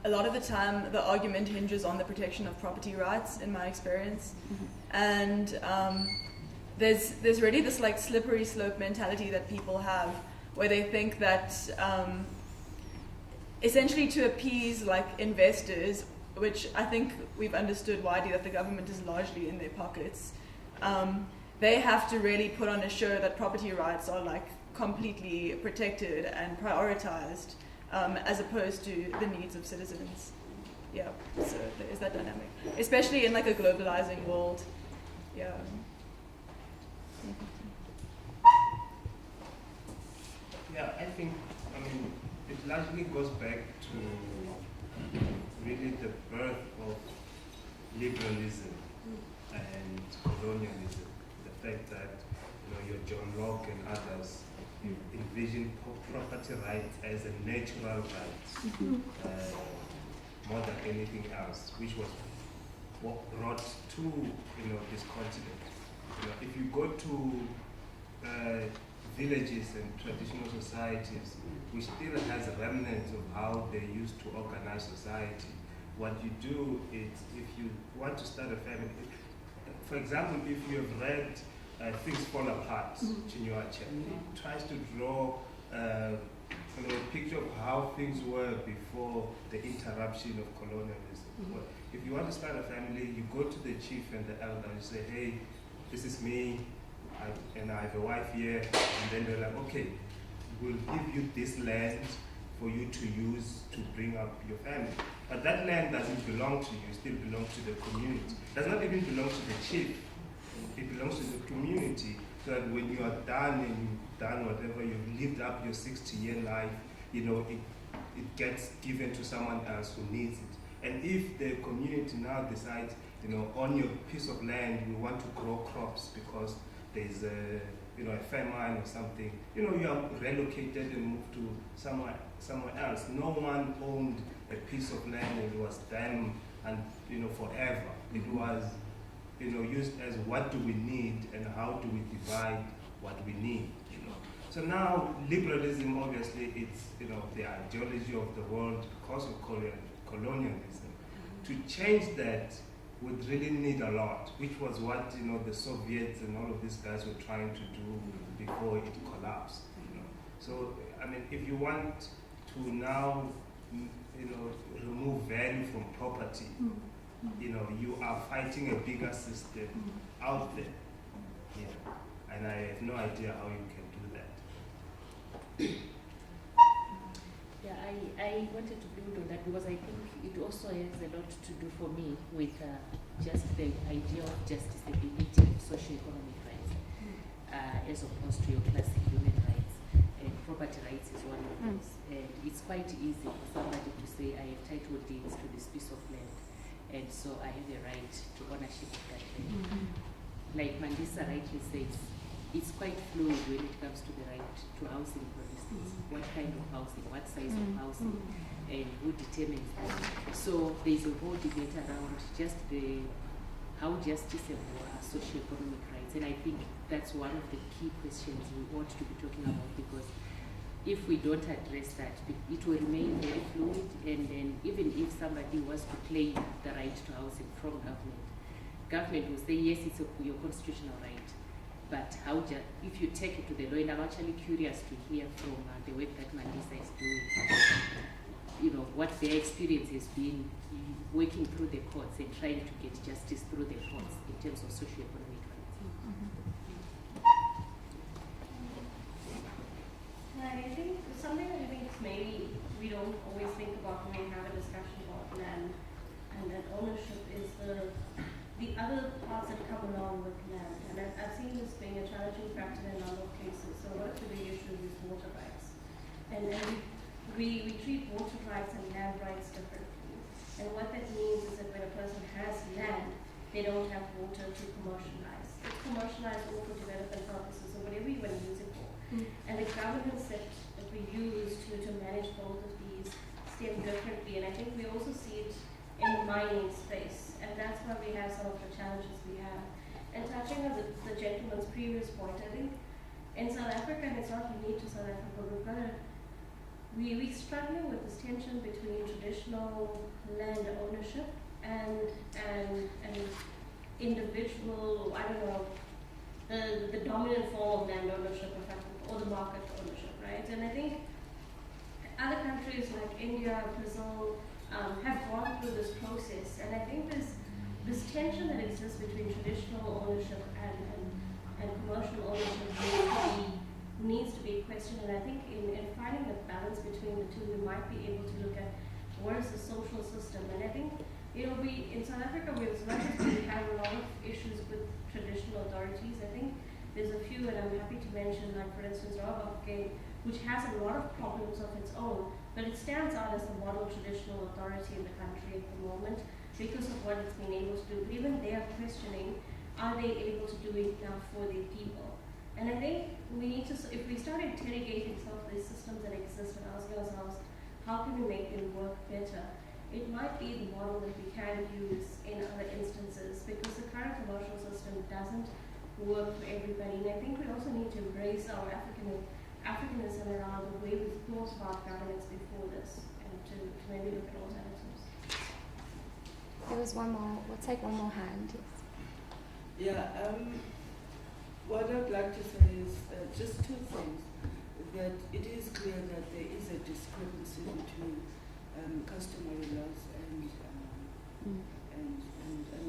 A lot of the time, the argument hinges on the protection of property rights, in my experience, and there's really this like slippery slope mentality that people have, where they think that essentially to appease like investors, which I think we've understood widely that the government is largely in their pockets, they have to really put on a show that property rights are like completely protected and prioritized, as opposed to the needs of citizens. Yeah, so there is that dynamic, especially in like a globalizing world. Yeah. Yeah, I think, it largely goes back to really the birth of liberalism and colonialism. The fact that, your John Locke and others envisioned property rights as a natural right, more than anything else, which was what brought to, this continent. If you go to villages and traditional societies, which still has remnants of how they used to organize society. What you do is, if you want to start a family, for example, if you have read Things Fall Apart, Chinua Achebe, it tries to draw a picture of how things were before the interruption of colonialism. Well, if you want to start a family, you go to the chief and the elder and you say, hey, this is me, and I have a wife here, and then they're like, okay, we'll give you this land for you to use to bring up your family. But that land doesn't belong to you, it still belongs to the community. It does not even belong to the chief, it belongs to the community. So that when you are done and you've done whatever, you've lived up your 60-year life, it gets given to someone else who needs it. And if the community now decides, on your piece of land, we want to grow crops because there's a famine or something, you are relocated and moved to somewhere else. No one owned a piece of land and it was them and forever. It was used as what do we need and how do we divide what we need. So now liberalism, obviously, it's the ideology of the world because of colonialism. To change that would really need a lot, which was what the Soviets and all of these guys were trying to do before it collapsed. So if you want to now remove value from property, you are fighting a bigger system out there. Yeah. And I have no idea how you can do that. Yeah, I wanted to build on that because I think it also has a lot to do for me with just the idea of justiciability of socio-economic rights as opposed to your classic human rights. And property rights is one of those. And it's quite easy for somebody to say, I have title deeds to this piece of land, and so I have a right to ownership of that land. Like Mandisa rightly says, it's quite fluid when it comes to the right to housing, for instance. What kind of housing, what size of housing, and who determines that. So there's a whole debate around just how justiciable are socio-economic rights. And I think that's one of the key questions we ought to be talking about, because if we don't address that, it will remain very fluid, and then even if somebody was to claim the right to housing from government will say, yes, it's your constitutional right. But if you take it to the law, and I'm actually curious to hear from the work that Mandisa is doing, what their experience has been working through the courts and trying to get justice through the courts in terms of socio-economic rights. I think something that I think maybe we don't always think about when we have a discussion about land and ownership is the other parts that come along with land. And I've seen this being a challenging factor in a number of cases. So one of the big issues is water rights. And we treat water rights and land rights differently. And what that means is that when a person has land, they don't have water to commercialize. It's commercialized all for development purposes or whatever you want to use it for. And the governance that we use to manage both of these stem differently. And I think we also see it in the mining space. And that's why we have some of the challenges we have. And touching on the gentleman's previous point, I think in South Africa, and it's not unique to South Africa, we've got a we're struggling with this tension between traditional land ownership and individual, I don't know, the dominant form of land ownership, or the market ownership, right? And I think other countries like India, Brazil, have gone through this process, and I think there's this tension that exists between traditional ownership and commercial ownership needs to be questioned. And I think in finding the balance between the two, we might be able to look at what is the social system. And I think, we in South Africa, as much as we have a lot of issues with traditional authorities, I think there's a few, and I'm happy to mention, like for instance, Robafgate, which has a lot of problems of its own, but it stands out as the model traditional authority in the country at the moment because of what it's been able to do. But even they are questioning, are they able to do it enough for their people? And I think we need to, if we start interrogating some of these systems that exist and asking ourselves, how can we make them work better? It might be the model that we can use in other instances, because the current commercial system doesn't work for everybody. And I think we also need to embrace our Africanism around the way we've thought about governance before this, and to maybe look at alternatives. There was one more. We'll take one more hand. Yes. Yeah, what I'd like to say is just two things. That it is clear that there is a discrepancy between customary laws and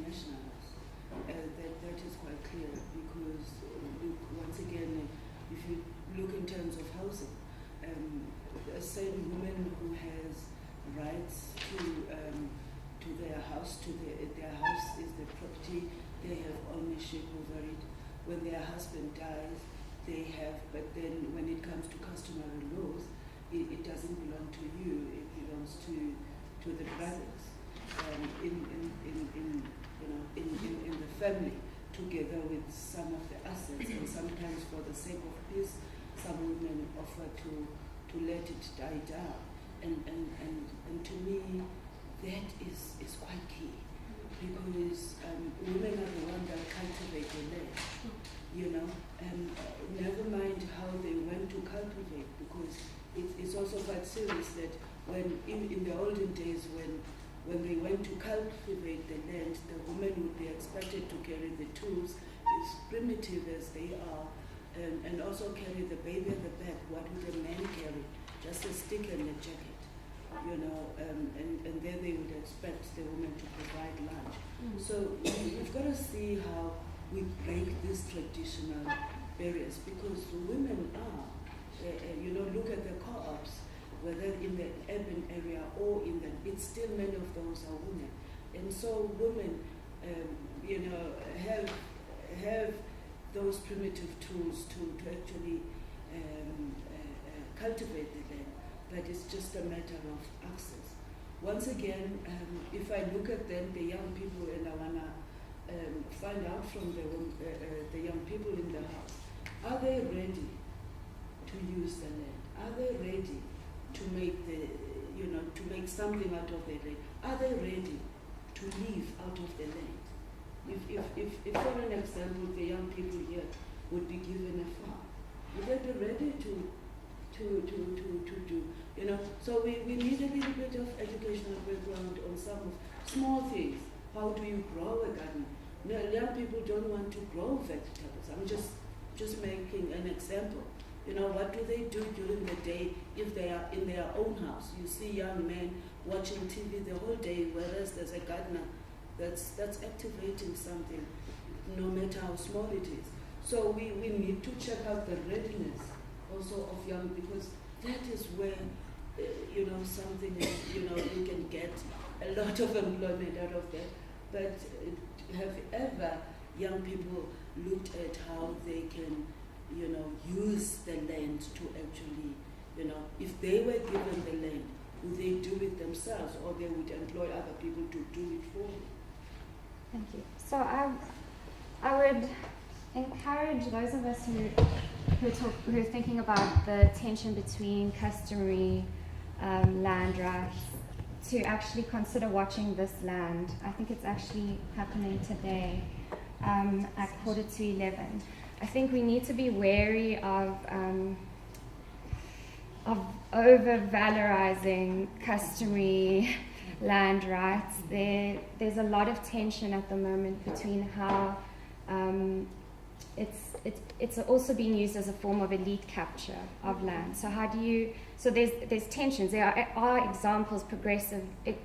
national laws. That is quite clear, because once again, if you look in terms of housing, a certain woman who has rights to their house, their house is the property, they have ownership over it. When their husband dies, they have, but then when it comes to customary laws, it doesn't belong to you, it belongs to the brothers in the family, together with some of the assets. And sometimes for the sake of peace, some women offer to let it die down. And to me, that is quite key, because women are the ones that cultivate the land, never mind how they went to cultivate, because it's also quite serious that when in the olden days when they went to cultivate the land, the women would be expected to carry the tools, as primitive as they are, and also carry the baby at the back. What would a man carry? Just a stick and a jacket. And then they would expect the women to provide lunch. So we've got to see how we break these traditional barriers, because the women are, look at the co-ops, whether in the urban area or it's still many of those are women. And so women, have those primitive tools to actually cultivate the land. But it's just a matter of access. Once again, if I look at them, the young people, and I want to find out from the young people in the house, are they ready to use the land? Are they ready to make to make something out of the land? Are they ready to live out of the land? If for an example, the young people here would be given a farm, would they be ready to do, so we need a little bit of educational background on some of small things. How do you grow a garden? No, young people don't want to grow vegetables. I'm just making an example. What do they do during the day if they are in their own house? You see young men watching TV the whole day, whereas there's a gardener that's activating something, no matter how small it is. So we need to check out the readiness also of young, because that is where something you can get a lot of employment out of that. But have ever young people looked at how they can use the land to actually, if they were given the land, would they do it themselves, or they would employ other people to do it for them? Thank you. So I would encourage those of us who are thinking about the tension between customary land rights to actually consider watching This Land. I think it's actually happening today at 11:15. I think we need to be wary of over-valorizing customary land rights. There's a lot of tension at the moment between how it's also being used as a form of elite capture of land. So how do you? So there's tensions. There are examples,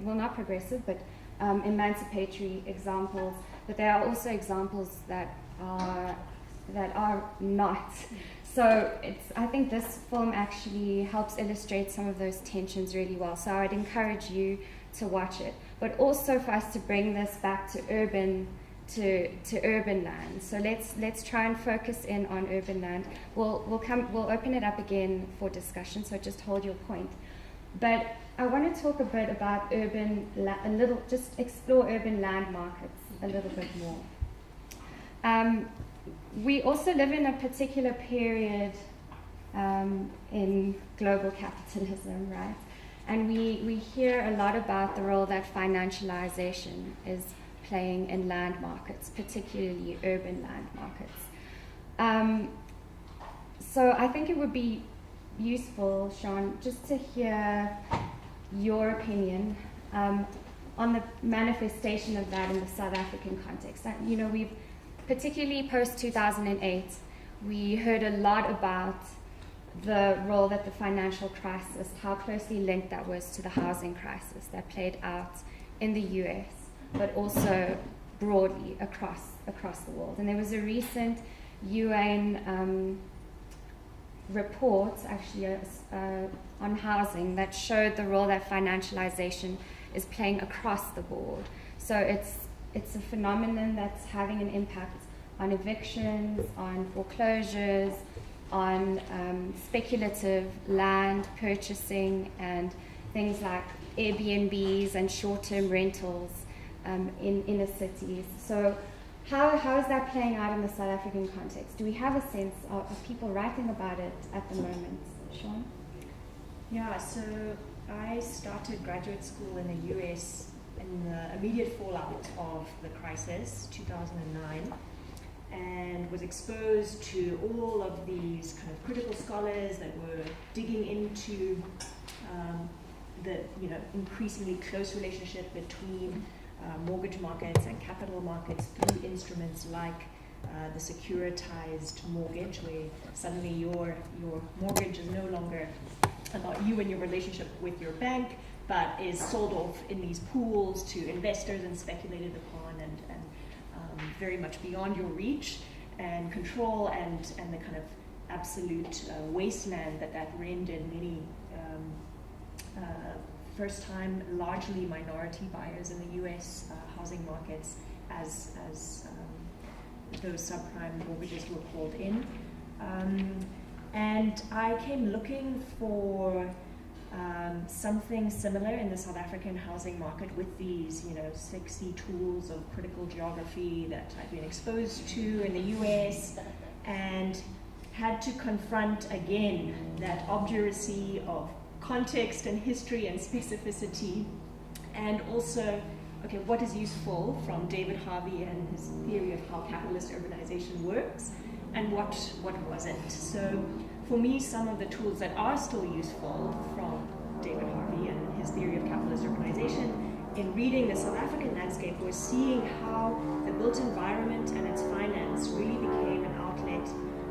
not progressive, but emancipatory examples. But there are also examples that are not. So I think this film actually helps illustrate some of those tensions really well. So I'd encourage you to watch it, but also for us to bring this back to urban land. So let's try and focus in on urban land. We'll open it up again for discussion. So just hold your point. But I want to talk a bit about just explore urban land markets a little bit more. We also live in a particular period in global capitalism, right? And we hear a lot about the role that financialization is playing in land markets, particularly urban land markets. So I think it would be useful, Sean, just to hear your opinion on the manifestation of that in the South African context. We've, particularly post-2008, we heard a lot about the role that the financial crisis, how closely linked that was to the housing crisis that played out in the US, but also broadly across the world. And there was a recent UN report, actually, on housing that showed the role that financialization is playing across the board. So it's a phenomenon that's having an impact on evictions, on foreclosures, on speculative land purchasing, and things like Airbnbs and short-term rentals in inner cities. So how is that playing out in the South African context? Do we have a sense of people writing about it at the moment? Sean? Yeah, so I started graduate school in the US in the immediate fallout of the crisis, 2009, and was exposed to all of these kind of critical scholars that were digging into the increasingly close relationship between mortgage markets and capital markets through instruments like the securitized mortgage, where suddenly your mortgage is no longer about you and your relationship with your bank, but is sold off in these pools to investors and speculated upon, and very much beyond your reach and control, and the kind of absolute wasteland that rendered many first-time, largely minority buyers in the U.S. Housing markets as those subprime mortgages were called in. And I came looking for something similar in the South African housing market with these, sexy tools of critical geography that I've been exposed to in the US, and had to confront again that obduracy of context and history and specificity, and also, okay, what is useful from David Harvey and his theory of how capitalist urbanization works, and what wasn't. So for me, some of the tools that are still useful from David Harvey and his theory of capitalist urbanization in reading the South African landscape was seeing how the built environment and its finance really became an outlet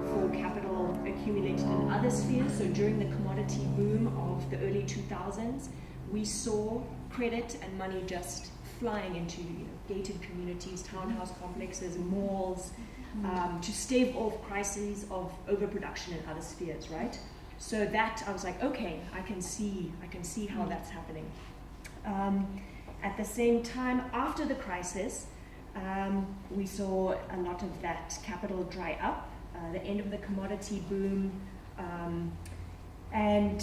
for capital accumulated in other spheres. So during the commodity boom of the early 2000s, we saw credit and money just flying into gated communities, townhouse complexes, malls, to stave off crises of overproduction in other spheres, right? So that I was like, okay, I can see how that's happening. At the same time, after the crisis, we saw a lot of that capital dry up, the end of the commodity boom, and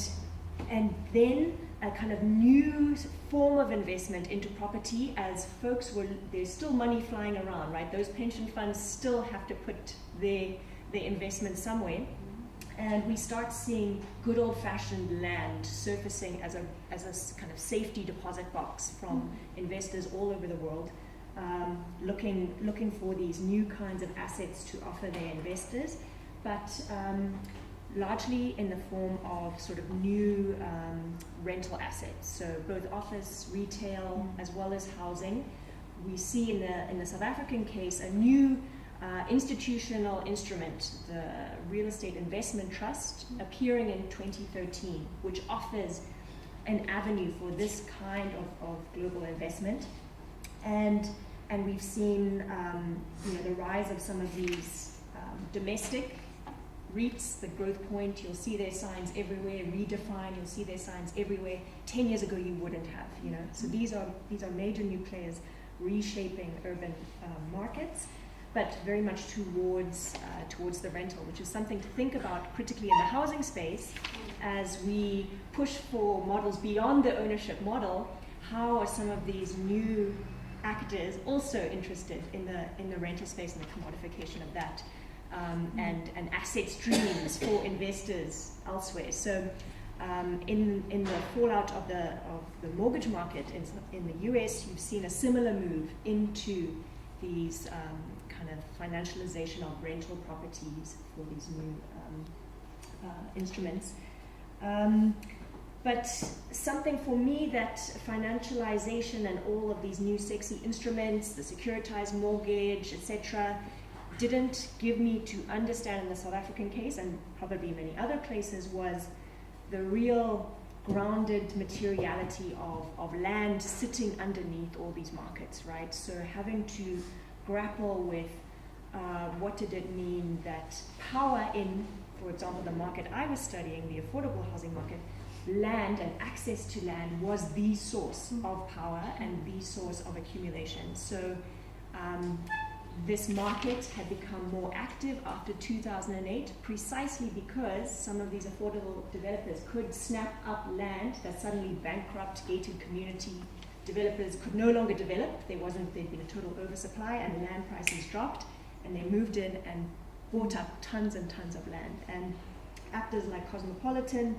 then a kind of new form of investment into property, as there's still money flying around, right? Those pension funds still have to put their investment somewhere. And we start seeing good old-fashioned land surfacing as a kind of safety deposit box from investors all over the world, looking for these new kinds of assets to offer their investors. But largely in the form of sort of new rental assets, so both office, retail, as well as housing. We see in the South African case a new institutional instrument, the Real Estate Investment Trust, appearing in 2013, which offers an avenue for this kind of global investment. And we've seen the rise of some of these domestic REITs, the Growth Point. You'll see their signs everywhere. Redefine, you'll see their signs everywhere. 10 years ago, you wouldn't have. So these are major new players reshaping urban markets, but very much towards the rental, which is something to think about critically in the housing space as we push for models beyond the ownership model. How are some of these new actors also interested in the rental space and the commodification of that, and asset streams for investors elsewhere? So in the fallout of the mortgage market in the US, you've seen a similar move into these kind of financialization of rental properties for these new instruments. But something for me that financialization and all of these new sexy instruments, the securitized mortgage, etc., didn't give me to understand in the South African case, and probably many other places, was the real grounded materiality of land sitting underneath all these markets, right? So having to grapple with what did it mean that power in, for example, the market I was studying, the affordable housing market, land and access to land was the source of power and the source of accumulation. So this market had become more active after 2008 precisely because some of these affordable developers could snap up land that suddenly bankrupt gated community developers could no longer develop. There'd been a total oversupply and land prices dropped, and they moved in and bought up tons and tons of land. And actors like Cosmopolitan,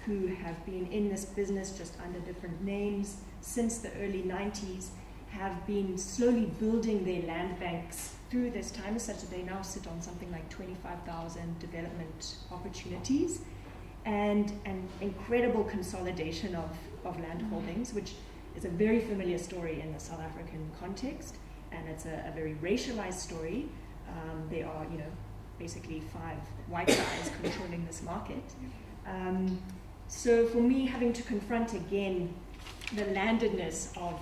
who have been in this business just under different names since the early 90s, have been slowly building their land banks through this time, such that they now sit on something like 25,000 development opportunities, and an incredible consolidation of land holdings, which is a very familiar story in the South African context, and it's a very racialized story. There are, basically 5 white guys controlling this market. So for me, having to confront again the landedness of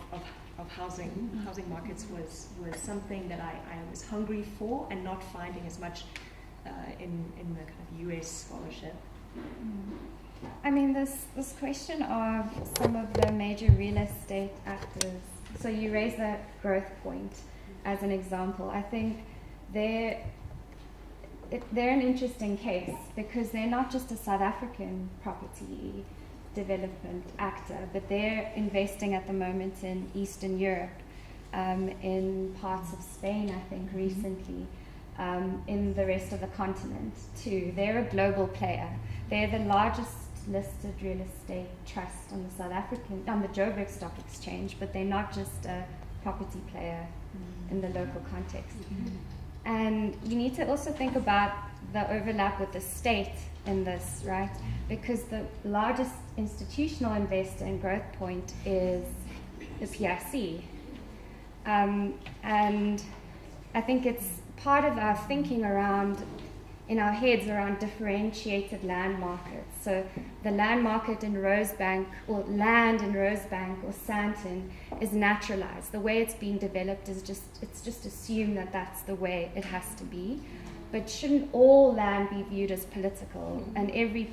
housing markets was something that I was hungry for and not finding as much in the kind of US scholarship. I mean, this question of some of the major real estate actors, so you raise that Growth Point as an example. I think they're an interesting case because they're not just a South African property development actor, but they're investing at the moment in Eastern Europe, in parts of Spain, I think, recently, in the rest of the continent too. They're a global player. They're the largest listed real estate trust on the Joburg Stock Exchange, but they're not just a property player in the local context. And you need to also think about the overlap with the state in this, right? Because the largest institutional investor in Growth Point is the PIC. And I think it's part of our thinking in our heads around differentiated land markets. So the land market in Rosebank, or land in Rosebank or Sandton, is naturalized. The way it's being developed is just assumed that that's the way it has to be. But shouldn't all land be viewed as political, and every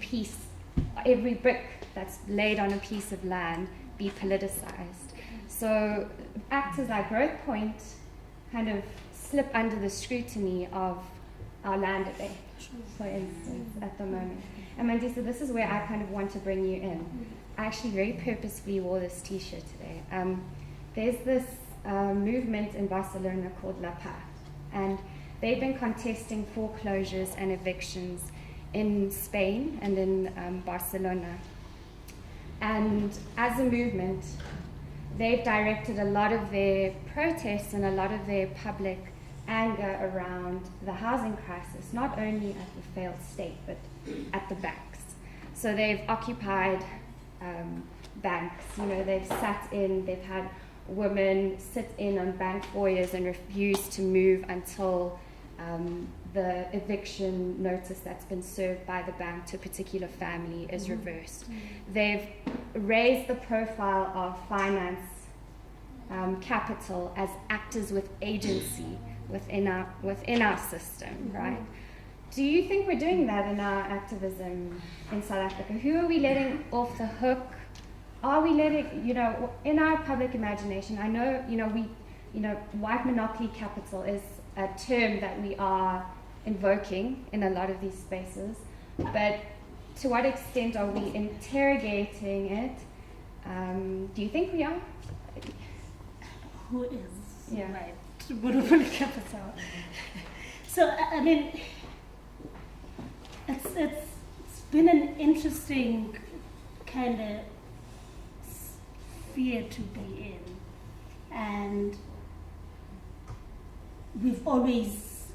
brick that's laid on a piece of land be politicized? So actors like Growth Point kind of slip under the scrutiny of our land debate, for instance, at the moment. And Mandisa, this is where I kind of want to bring you in. I actually very purposefully wore this t-shirt today. There's this movement in Barcelona called La Paz, and they've been contesting foreclosures and evictions in Spain and in Barcelona. And as a movement, they've directed a lot of their protests and a lot of their public anger around the housing crisis, not only at the failed state, but at the banks. So they've occupied banks, they've sat in, they've had women sit in on bank foyers and refuse to move until the eviction notice that's been served by the bank to a particular family is reversed. They've raised the profile of finance capital as actors with agency within our system, right? Do you think we're doing that in our activism in South Africa? Who are we letting off the hook? Are we letting, in our public imagination, I know, white monopoly capital is a term that we are invoking in a lot of these spaces, but to what extent are we interrogating it? Do you think we are? Who is white monopoly capital? So, I mean, it's been an interesting kind of sphere to be in, and we've always,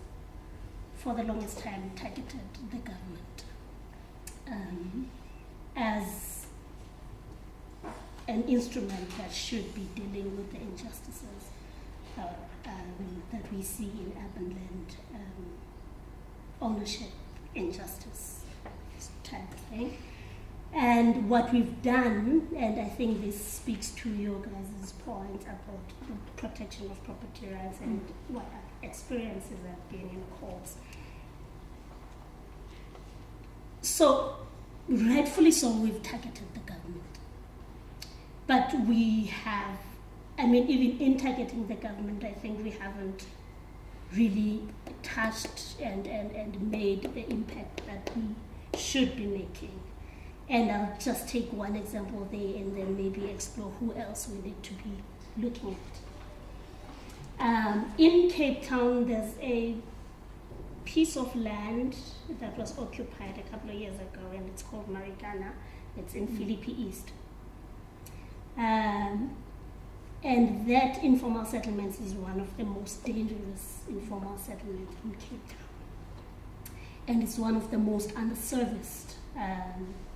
for the longest time, targeted the government as an instrument that should be dealing with the injustices that we see in urban land ownership, injustice type of thing. And what we've done, and I think this speaks to your guys' point about the protection of property rights and what our experiences have been in courts. So, rightfully so, we've targeted the government. But we have, even in targeting the government, I think we haven't really touched and made the impact that we should be making. And I'll just take one example there and then maybe explore who else we need to be looking at. In Cape Town, there's a piece of land that was occupied a couple of years ago, and it's called Marikana. It's in Philippi East. And that informal settlement is one of the most dangerous informal settlements in Cape Town. And it's one of the most underserviced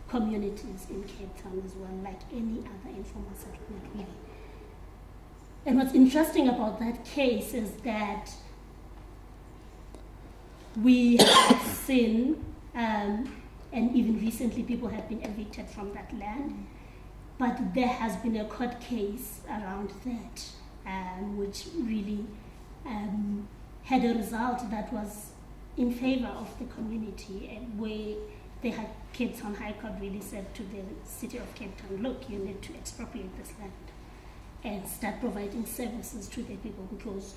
communities in Cape Town as well, like any other informal settlement really. And what's interesting about that case is that we have seen, and even recently people have been evicted from that land, but there has been a court case around that, which really had a result that was in favor of the community, and where they had Cape Town High Court really said to the city of Cape Town, look, you need to expropriate this land and start providing services to the people, because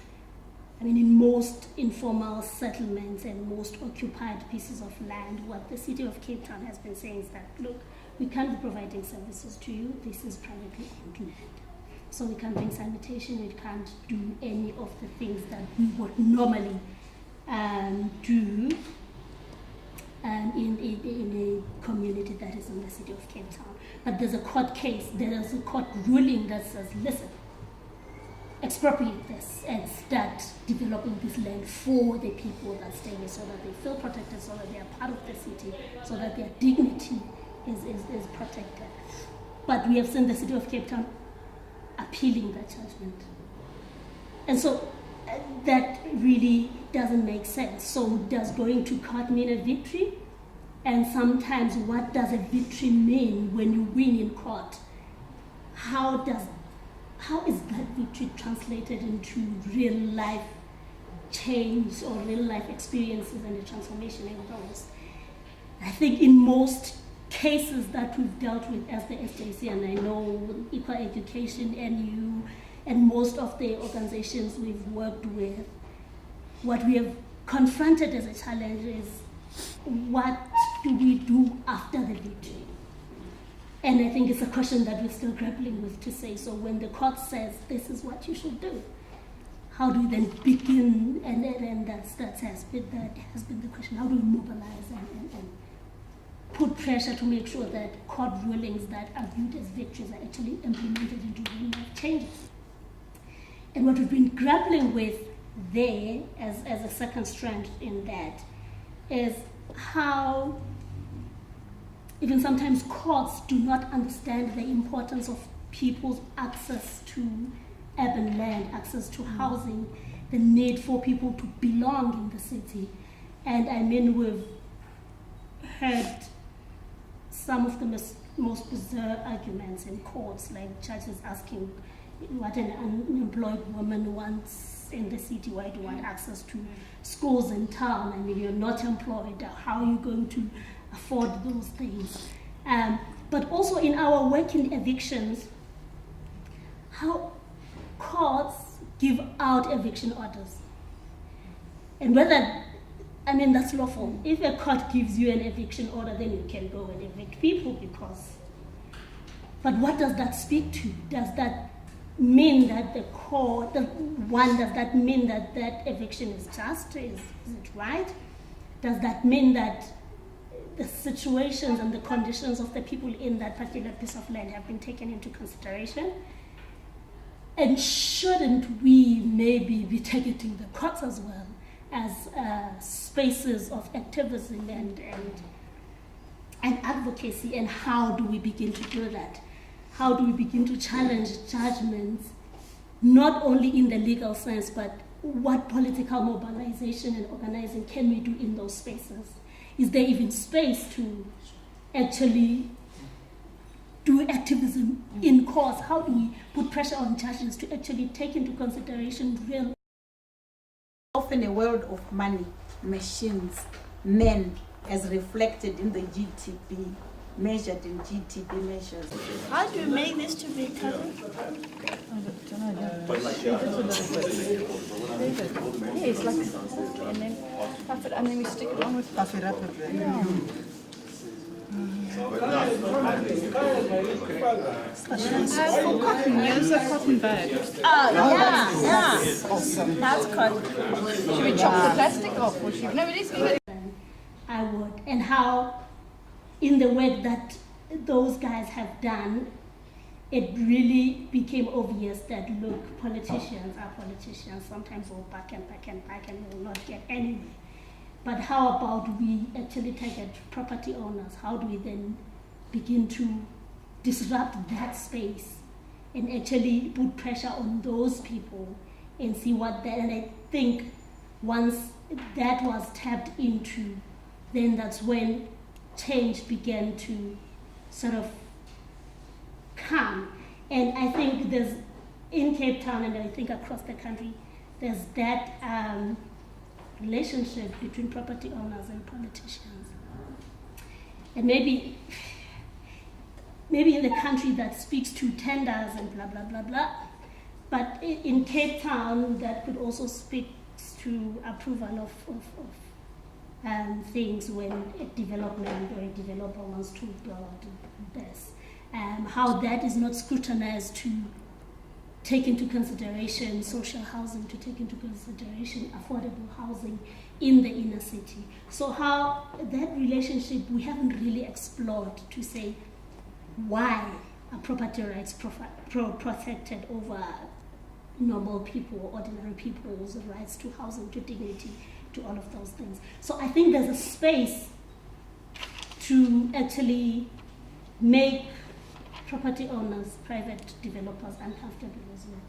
in most informal settlements and most occupied pieces of land, what the city of Cape Town has been saying is that, look, we can't be providing services to you, this is privately owned land. So we can't bring sanitation, we can't do any of the things that we would normally do in a community that is in the city of Cape Town. But there's a court case, there is a court ruling that says, listen, expropriate this and start developing this land for the people that stay here, so that they feel protected, so that they are part of the city, so that their dignity is protected. But we have seen the city of Cape Town appealing that judgment. And so that really doesn't make sense. So does going to court mean a victory? And sometimes what does a victory mean when you win in court? How is that victory translated into real life change or real life experiences and the transformation in those? I think in most cases that we've dealt with as the SJC, and I know Equal Education, NU, and most of the organizations we've worked with, what we have confronted as a challenge is, what do we do after the victory? And I think it's a question that we're still grappling with, to say, so when the court says this is what you should do, how do we then begin? And that has been the question. How do we mobilize and put pressure to make sure that court rulings that are viewed as victories are actually implemented into real life changes? And what we've been grappling with there as a second strand in that is how even sometimes courts do not understand the importance of people's access to urban land, access to housing, the need for people to belong in the city. And I mean, we've heard some of the most bizarre arguments in courts, like judges asking what an unemployed woman wants in the city, why do you want access to schools in town? I mean, you're not employed, how are you going to afford those things? But also in our working evictions, how courts give out eviction orders. And whether, I mean, that's lawful. If a court gives you an eviction order, then you can go and evict people because, but what does that speak to? Does that mean that the court, does that mean that that eviction is just? Is it right? Does that mean that the situations and the conditions of the people in that particular piece of land have been taken into consideration? And shouldn't we maybe be targeting the courts as well as spaces of activism and advocacy? And how do we begin to do that? How do we begin to challenge judgments, not only in the legal sense, but what political mobilization and organizing can we do in those spaces? Is there even space to actually do activism in courts? How do we put pressure on judges to actually take into consideration real? Often a world of money, machines, men, as reflected in the GTP, measured in GTP measures. How do you make this to be covered? Yes, like and then puff it, and then we stick it on with puff it up a bit. Yeah. For cotton, use a cotton bag. Yeah. Awesome. That's cotton. Should we chop the plastic off? Or should we? No, we just leave it. I would. And how, in the work that those guys have done, it really became obvious that, look, politicians are politicians. Sometimes we'll back and we'll not get anywhere. But how about we actually target property owners? How do we then begin to disrupt that space and actually put pressure on those people and see what that, and I think once that was tapped into, then that's when change began to sort of come. And I think there's, in Cape Town and I think across the country, there's that relationship between property owners and politicians. And maybe in the country that speaks to tenders and blah, blah, blah, blah. But in Cape Town, that could also speak to approval of things when a development or a developer wants to build this. How that is not scrutinized to take into consideration social housing, to take into consideration affordable housing in the inner city. So how that relationship we haven't really explored to say why are property rights protected over normal people, ordinary people's rights to housing, to dignity, to all of those things. So I think there's a space to actually make property owners, private developers uncomfortable as well.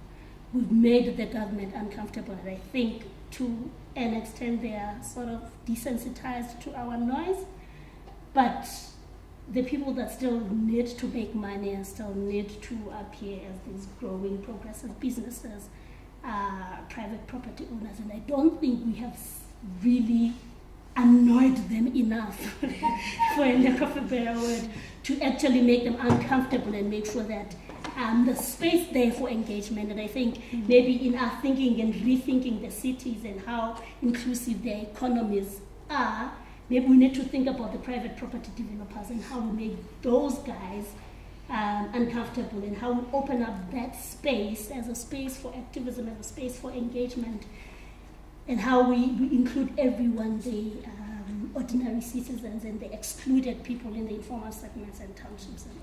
We've made the government uncomfortable, and I think to an extent they are sort of desensitized to our noise, but the people that still need to make money and still need to appear as these growing progressive businesses are private property owners, and I don't think we have really annoyed them enough, for a lack of a better word, to actually make them uncomfortable and make sure that the space there for engagement. And I think maybe in our thinking and rethinking the cities and how inclusive their economies are, maybe we need to think about the private property developers and how we make those guys uncomfortable, and how we open up that space as a space for activism, as a space for engagement, and how we include everyone, the ordinary citizens and the excluded people in the informal segments and townships and all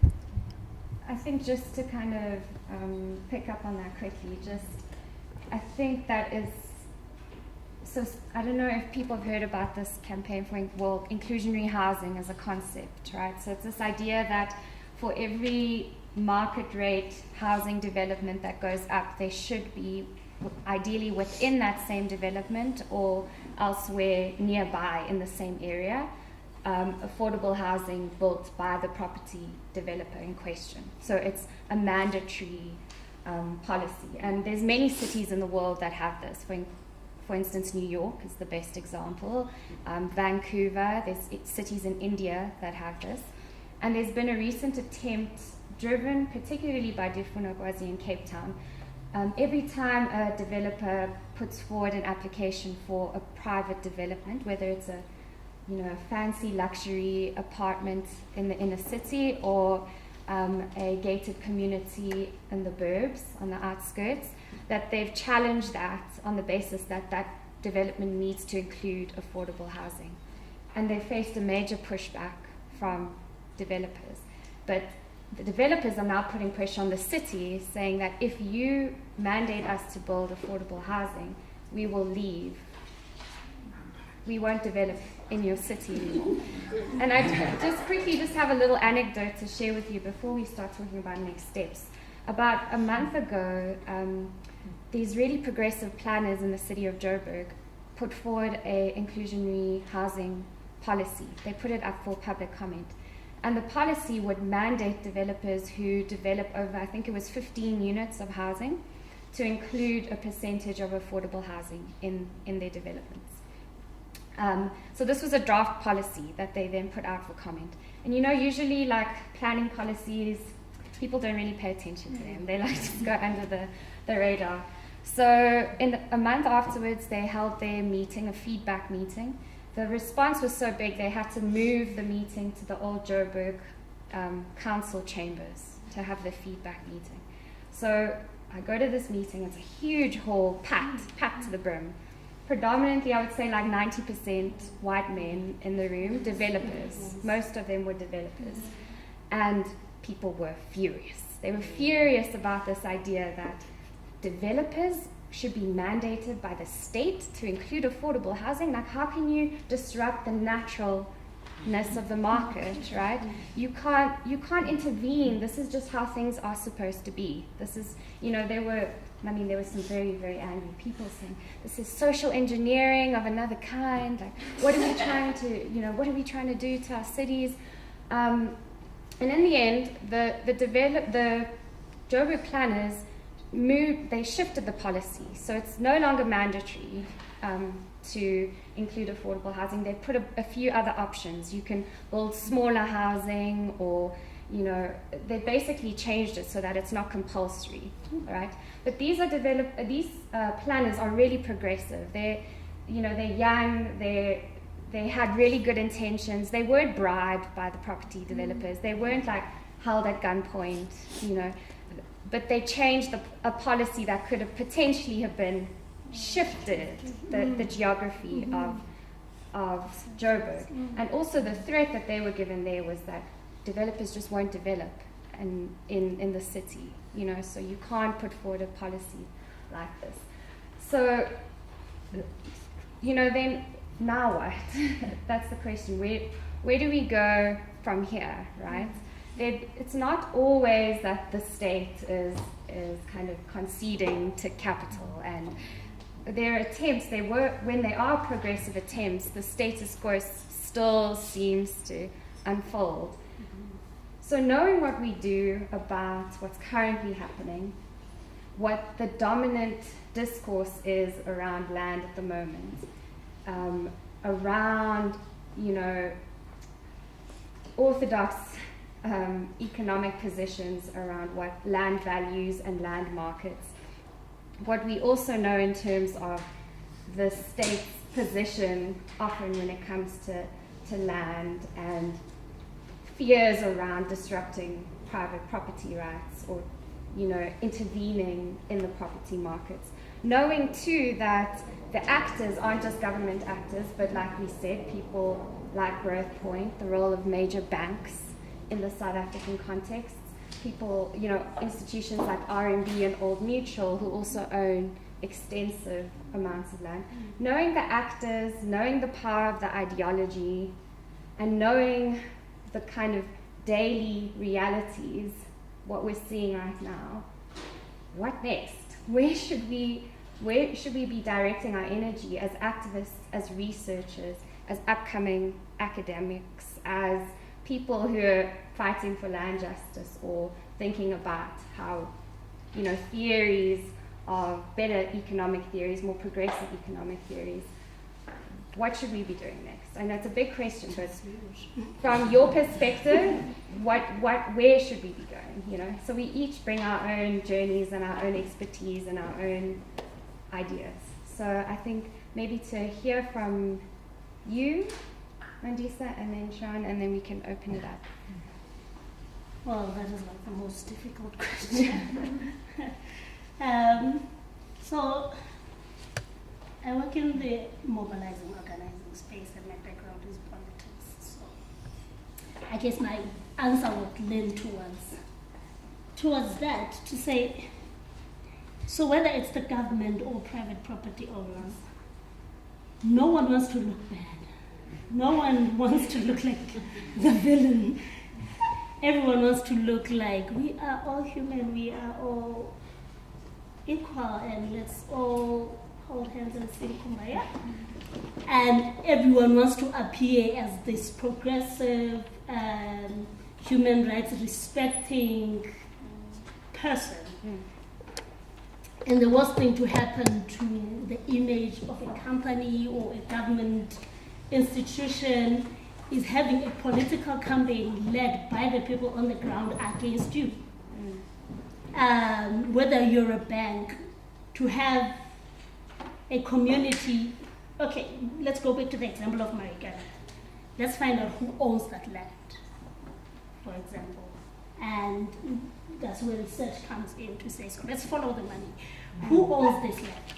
of that. I think just to kind of pick up on that quickly, just I think that is, so I don't know if people have heard about this campaign for, well, inclusionary housing as a concept, right? So it's this idea that for every market rate housing development that goes up, there should be, ideally within that same development or elsewhere nearby in the same area, affordable housing built by the property developer in question. So it's a mandatory policy. And there's many cities in the world that have this. For instance, New York is the best example. Vancouver, there's cities in India that have this. And there's been a recent attempt, driven particularly by Difunagwazi in Cape Town. Every time a developer puts forward an application for a private development, whether it's a fancy luxury apartment in the inner city or a gated community in the burbs on the outskirts, that they've challenged that on the basis that that development needs to include affordable housing. And they faced a major pushback from developers. But the developers are now putting pressure on the city, saying that if you mandate us to build affordable housing, we will leave. We won't develop in your city anymore. And I just have a little anecdote to share with you before we start talking about next steps. About a month ago, these really progressive planners in the city of Joburg put forward an inclusionary housing policy. They put it up for public comment. And the policy would mandate developers who develop over, I think it was 15 units of housing, to include a percentage of affordable housing in their developments. So this was a draft policy that they then put out for comment. And usually like planning policies, people don't really pay attention to them. They like to go under the radar. So a month afterwards, they held their meeting, a feedback meeting. The response was so big, they had to move the meeting to the old Joburg council chambers to have the feedback meeting. So I go to this meeting, it's a huge hall, packed to the brim. Predominantly, I would say like 90% white men in the room, developers. Most of them were developers. And people were furious. They were furious about this idea that developers should be mandated by the state to include affordable housing. Like, how can you disrupt the naturalness of the market, right? You can't intervene. This is just how things are supposed to be. This is, there were some very, very angry people saying, this is social engineering of another kind. Like, what are we trying to do to our cities? And in the end, the Joburg planners they shifted the policy. So it's no longer mandatory to include affordable housing. They put a few other options. You can build smaller housing, or they basically changed it so that it's not compulsory, right? But these planners are really progressive. They're young. They had really good intentions. They weren't bribed by the property developers. They weren't like held at gunpoint, But they changed a policy that could have potentially have been shifted the geography of Joburg. And also the threat that they were given there was that developers just won't develop in the city, so you can't put forward a policy like this. So, then now what? That's the question. Where do we go from here, right? It's not always that the state is kind of conceding to capital, and their attempts, when they are progressive attempts, the status quo still seems to unfold. So knowing what we do about what's currently happening, what the dominant discourse is around land at the moment, around, orthodox economic positions around what land values and land markets, what we also know in terms of the state's position often when it comes to land, and fears around disrupting private property rights or intervening in the property markets. Knowing too that the actors aren't just government actors, but like we said, people like Growthpoint, the role of major banks in the South African context, people, institutions like RMB and Old Mutual, who also own extensive amounts of land, knowing the actors, knowing the power of the ideology, and knowing the kind of daily realities, what we're seeing right now, what next? Where should we be directing our energy as activists, as researchers, as upcoming academics, as people who are fighting for land justice or thinking about how, theories of better economic theories, more progressive economic theories, what should we be doing next? I know it's a big question, but from your perspective, where should we be going? So we each bring our own journeys and our own expertise and our own ideas. So I think maybe to hear from you, Mandisa, and then Sean, and then we can open it up. Well, that is like the most difficult question. So I work in the mobilizing, organizing space, and my background is politics. So I guess my answer would lean towards that, to say, so whether it's the government or private property owners, no one wants to look bad. No one wants to look like the villain. Everyone wants to look like we are all human, we are all equal, and let's all hold hands and sing Kumbaya. And everyone wants to appear as this progressive, human rights respecting person. And the worst thing to happen to the image of a company or a government institution is having a political campaign led by the people on the ground against you. Whether you're a bank, to have a community. Okay, let's go back to the example of Marikana. Let's find out who owns that land, for example. And that's where research comes in to say, so let's follow the money. Who owns this land?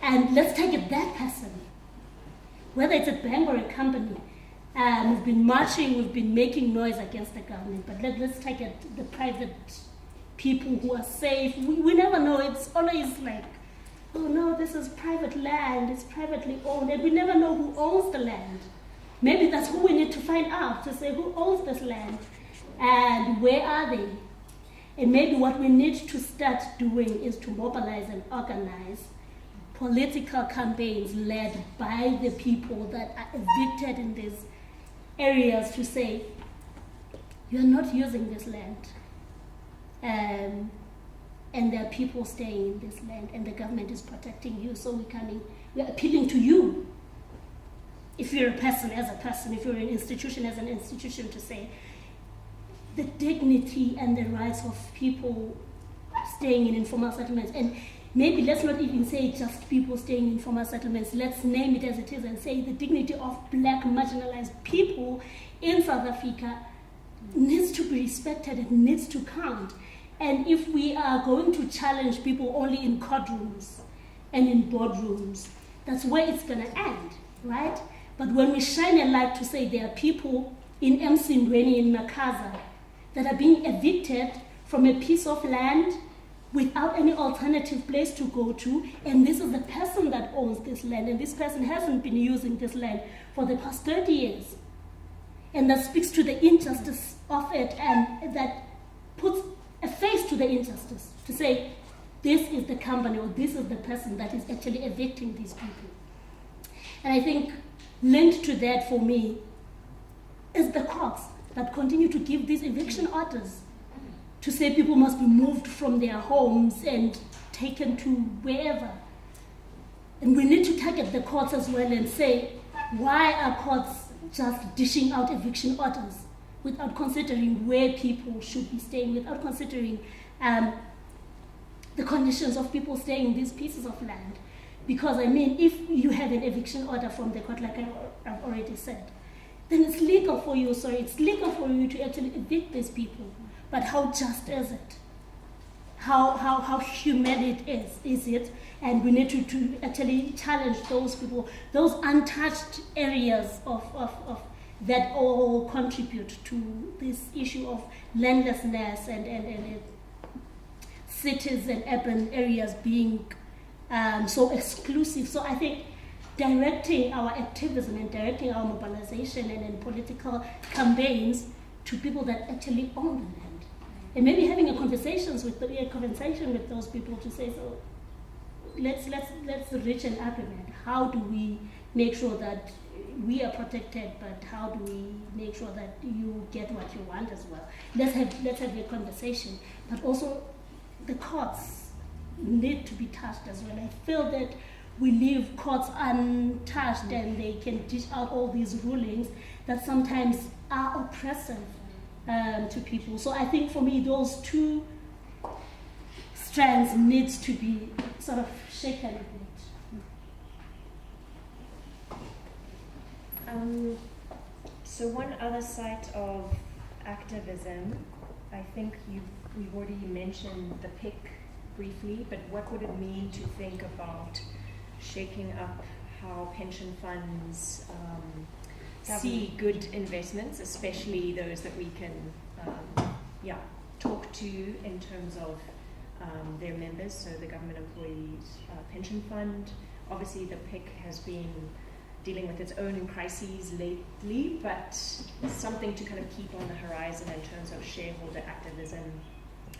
And let's target that person. Whether it's a bank or a company, we've been marching, we've been making noise against the government, but let's target the private people who are safe. We never know, it's always like, oh no, this is private land, it's privately owned, and we never know who owns the land. Maybe that's who we need to find out, to say who owns this land and where are they. And maybe what we need to start doing is to mobilize and organize political campaigns led by the people that are evicted in these areas to say, you're not using this land. And there are people staying in this land and the government is protecting you, so we're appealing to you. If you're a person as a person, if you're an institution as an institution, to say the dignity and the rights of people staying in informal settlements. And maybe let's not even say just people staying in informal settlements, let's name it as it is and say the dignity of black marginalized people in South Africa needs to be respected, it needs to count. And if we are going to challenge people only in courtrooms and in boardrooms, that's where it's going to end, right? But when we shine a light to say there are people in Msindweni, in Makaza, that are being evicted from a piece of land without any alternative place to go to, and this is the person that owns this land, and this person hasn't been using this land for the past 30 years. And that speaks to the injustice of it, and that puts a face to the injustice, to say, this is the company or this is the person that is actually evicting these people. And I think linked to that for me is the courts that continue to give these eviction orders to say people must be moved from their homes and taken to wherever. And we need to target the courts as well and say, why are courts just dishing out eviction orders without considering where people should be staying, without considering the conditions of people staying in these pieces of land? Because, I mean, if you have an eviction order from the court, like I've already said, then it's legal for you, it's legal for you to actually evict these people. But how just is it? How humane is it? And we need to actually challenge those people, those untouched areas of that all contribute to this issue of landlessness and cities and urban areas being so exclusive. So I think directing our activism and directing our mobilization and political campaigns to people that actually own the land, and maybe having a conversation with those people to say, so let's reach an agreement. How do we make sure that we are protected, but how do we make sure that you get what you want as well? Let's have a conversation. But also, the courts need to be touched as well. I feel that we leave courts untouched and they can dish out all these rulings that sometimes are oppressive to people. So I think for me, those two strands needs to be sort of shaken a bit. So one other side of activism, I think we've already mentioned the PIC briefly, but what would it mean to think about shaking up how pension funds see good investments, especially those that we can talk to in terms of their members, so the Government Employees Pension Fund. Obviously the PIC has been dealing with its own crises lately, but something to kind of keep on the horizon in terms of shareholder activism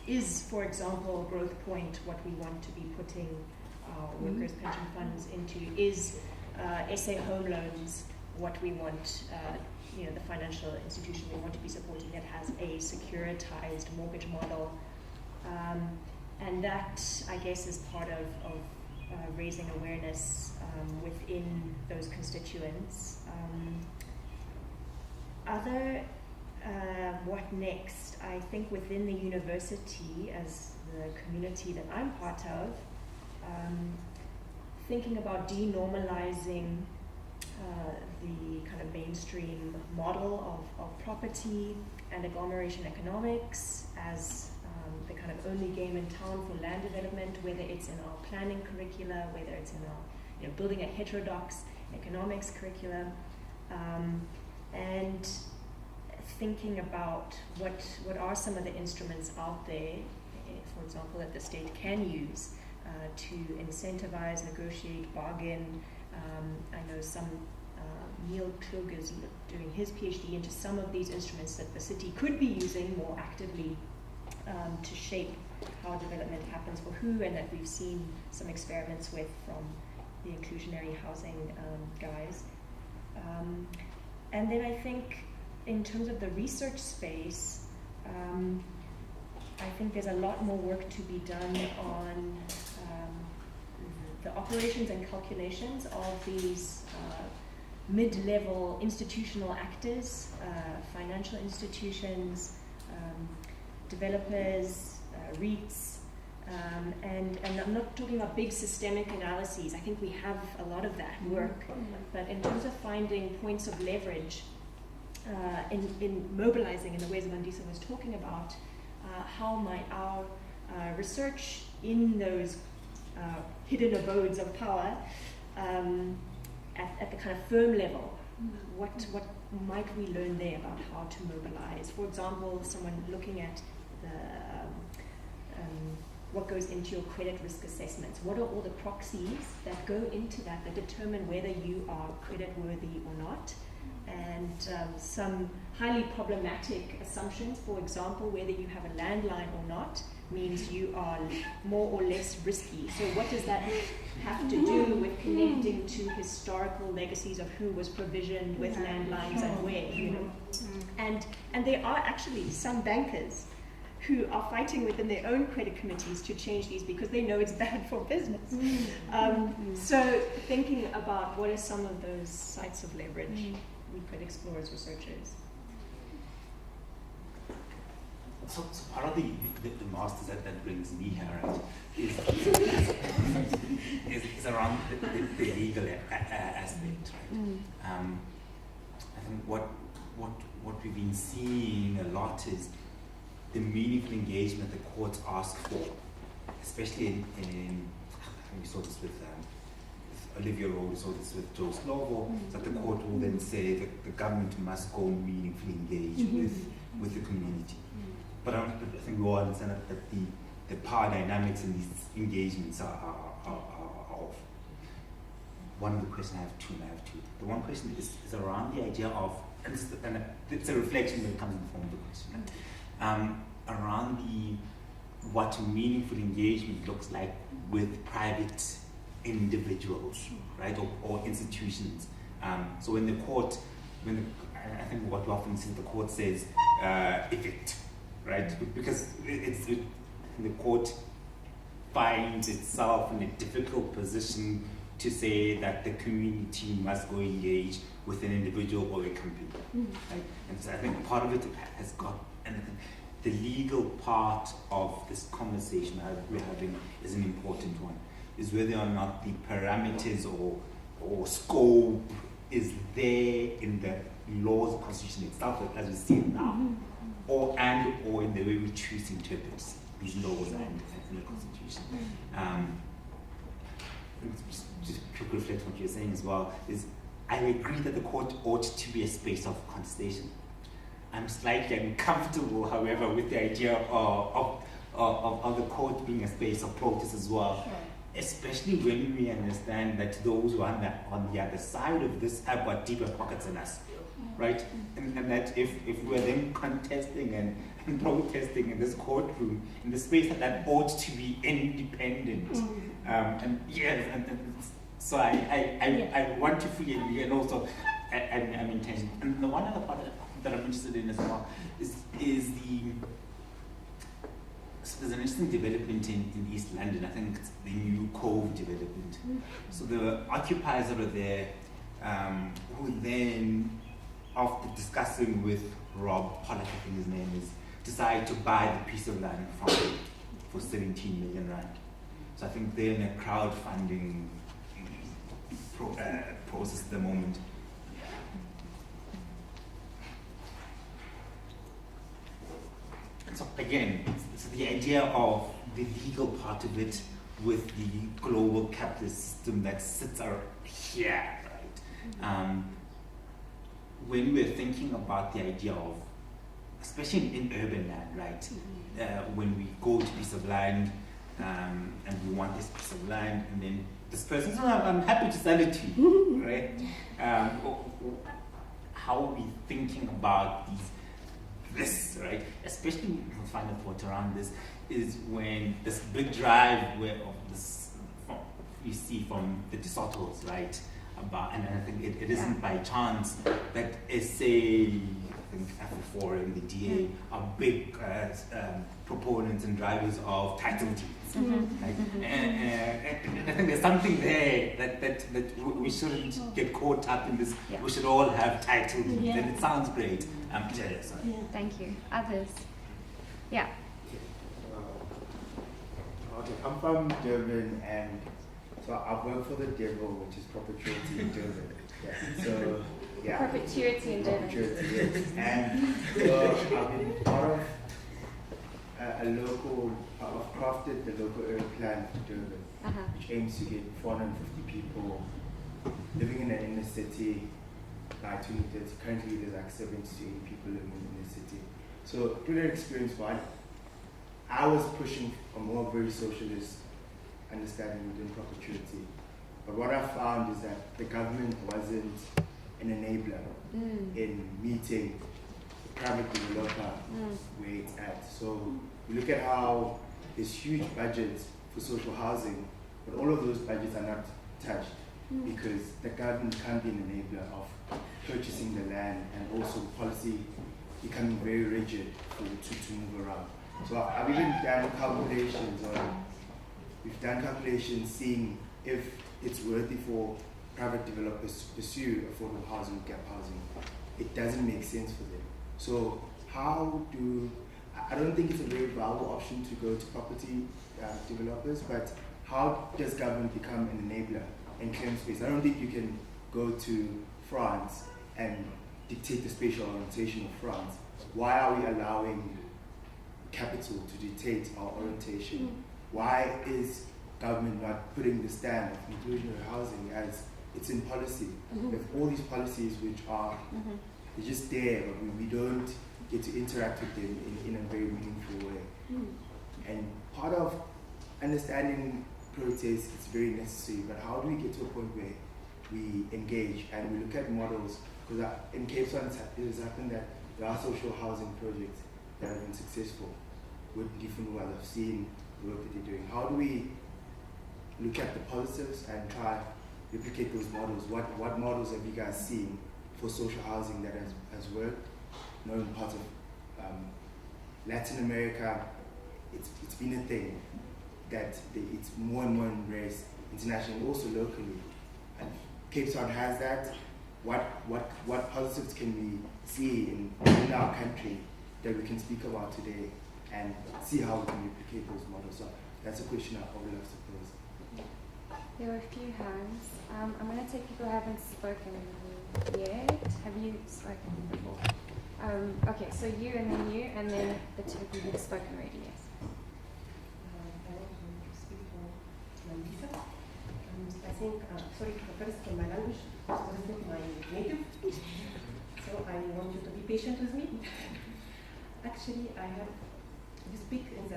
is, for example, Growth Point, what we want to be putting our workers' pension funds into, is SA Home Loans, what we want, the financial institution we want to be supporting that has a securitized mortgage model. And that, I guess, is part of raising awareness within those constituents. What next? I think within the university, as the community that I'm part of, thinking about denormalizing the kind of mainstream model of property and agglomeration economics as the kind of only game in town for land development, whether it's in our planning curricula, whether it's in our building a heterodox economics curricula, and thinking about what are some of the instruments out there, for example, that the state can use to incentivize, negotiate, bargain. I know Neil Klug is doing his PhD into some of these instruments that the city could be using more actively to shape how development happens for who, and that we've seen some experiments with from the inclusionary housing guys. And then I think in terms of the research space, I think there's a lot more work to be done on the operations and calculations of these mid-level institutional actors, financial institutions, developers, REITs, and I'm not talking about big systemic analyses. I think we have a lot of that work, but in terms of finding points of leverage in mobilizing in the ways that Andisa was talking about, how might our research in those hidden abodes of power at the kind of firm level, what might we learn there about how to mobilize? For example, someone looking at the what goes into your credit risk assessments. What are all the proxies that go into that determine whether you are credit worthy or not? And some highly problematic assumptions, for example, whether you have a landline or not means you are more or less risky. So what does that have to do with connecting to historical legacies of who was provisioned with landlines and where, And there are actually some bankers who are fighting within their own credit committees to change these because they know it's bad for business. So thinking about what are some of those sites of leverage we could explore as researchers. So part of the masters that brings me here, right, is around the legal aspect, right? I think what we've been seeing a lot is the meaningful engagement the courts ask for, especially in I think we saw this with Olivia Rowe, we saw this with Joe Slovo, that the court will then say that the government must go meaningfully engage with the community. But I think we all understand that the power dynamics in these engagements are one of the questions I have two. The one question is around the idea of, and it's a reflection when it comes in the form of the question, around what meaningful engagement looks like with private individuals, right, or institutions. So when the court, I think what we often see, the court says evict, right, because the court finds itself in a difficult position to say that the community must go engage with an individual or a company. Right? And so I think part of it has got, and the legal part of this conversation we're having is an important one, is whether or not the parameters or scope is there in the laws of constitution itself as we see it now, or in the way we choose to interpret these laws and the constitution. Just to reflect on what you're saying as well, is I agree that the court ought to be a space of contestation. I'm slightly uncomfortable, however, with the idea of the court being a space of protest as well, especially when we understand that those who are on the other side of this have got deeper pockets than us, right? And that if we're then contesting and protesting in this courtroom, in the space that ought to be independent, so I want to fully agree, and also I'm intentional. And the one other part that I'm interested in as well is so there's an interesting development in East London. I think it's the New Cove development. So the occupiers that are there, who then, after discussing with Rob Pollock, I think his name is, decide to buy the piece of land from him for 17 million rand. So I think they're in a crowdfunding process at the moment. So again, it's the idea of the legal part of it with the global capitalist system that sits here, right? When we're thinking about the idea of, especially in urban land, right? When we go to a piece of land and we want this piece of land, and then this person says, I'm happy to sell it to you, right? How are we thinking about this, right? Especially when we find a thought around this is when this big drive you see from the DeSotos, right? And I think it isn't by chance that SA, I think FO4 and the DA are big proponents and drivers of title deeds. Right? And I think there's something there that we shouldn't get caught up in this. We should all have title deeds, and it sounds great. Thank you. Others? Yeah. Okay, I'm from Durban, and so I work for the devil, which is perpetuity in Durban. So, Perpetuity in Durban. Perpetuity, yes. And so I've been part of I've crafted the local area plan for Durban, which aims to get 450 people living in an inner city by 2030. Currently, there's like 70 to 80 people living in the city. So, through that experience, I was pushing a more very socialist understanding within perpetuity. But what I found is that the government wasn't an enabler in meeting the private developer where it's at. So you look at how there's huge budgets for social housing, but all of those budgets are not touched because the government can't be an enabler of purchasing the land, and also policy becoming very rigid to move around. So I've even done calculations we've done calculations seeing if it's worthy for private developers to pursue affordable housing, gap housing. It doesn't make sense for them. So I don't think it's a very viable option to go to property developers, but how does government become an enabler and claim space? I don't think you can go to France and dictate the spatial orientation of France. Why are we allowing capital to dictate our orientation? Why is government not putting the stand of inclusionary housing as it's in policy? We have all these policies which are they're just there, but we don't get to interact with them in a very meaningful way. And part of understanding protest is very necessary, but how do we get to a point where we engage and we look at models, because in Cape Town it has happened that there are social housing projects that have been successful with different ones. I've seen the work that they're doing. How do we look at the positives and try to replicate those models? What models have you guys seen for social housing that has worked? You know, in parts of Latin America, it's been a thing that it's more and more embraced internationally, also locally. And Cape Town has that. What positives can we see in our country that we can speak about today and see how we can replicate those models? So that's a question I would love to pose. There are a few hands. I'm going to take people who haven't spoken yet. Have you spoken before? Okay, so you, and then the two of you who've spoken already, yes. I want to speak for Mandisa. I think, sorry, first for my language, because it's not my native. So I want you to be patient with me. Actually, I have you speak in the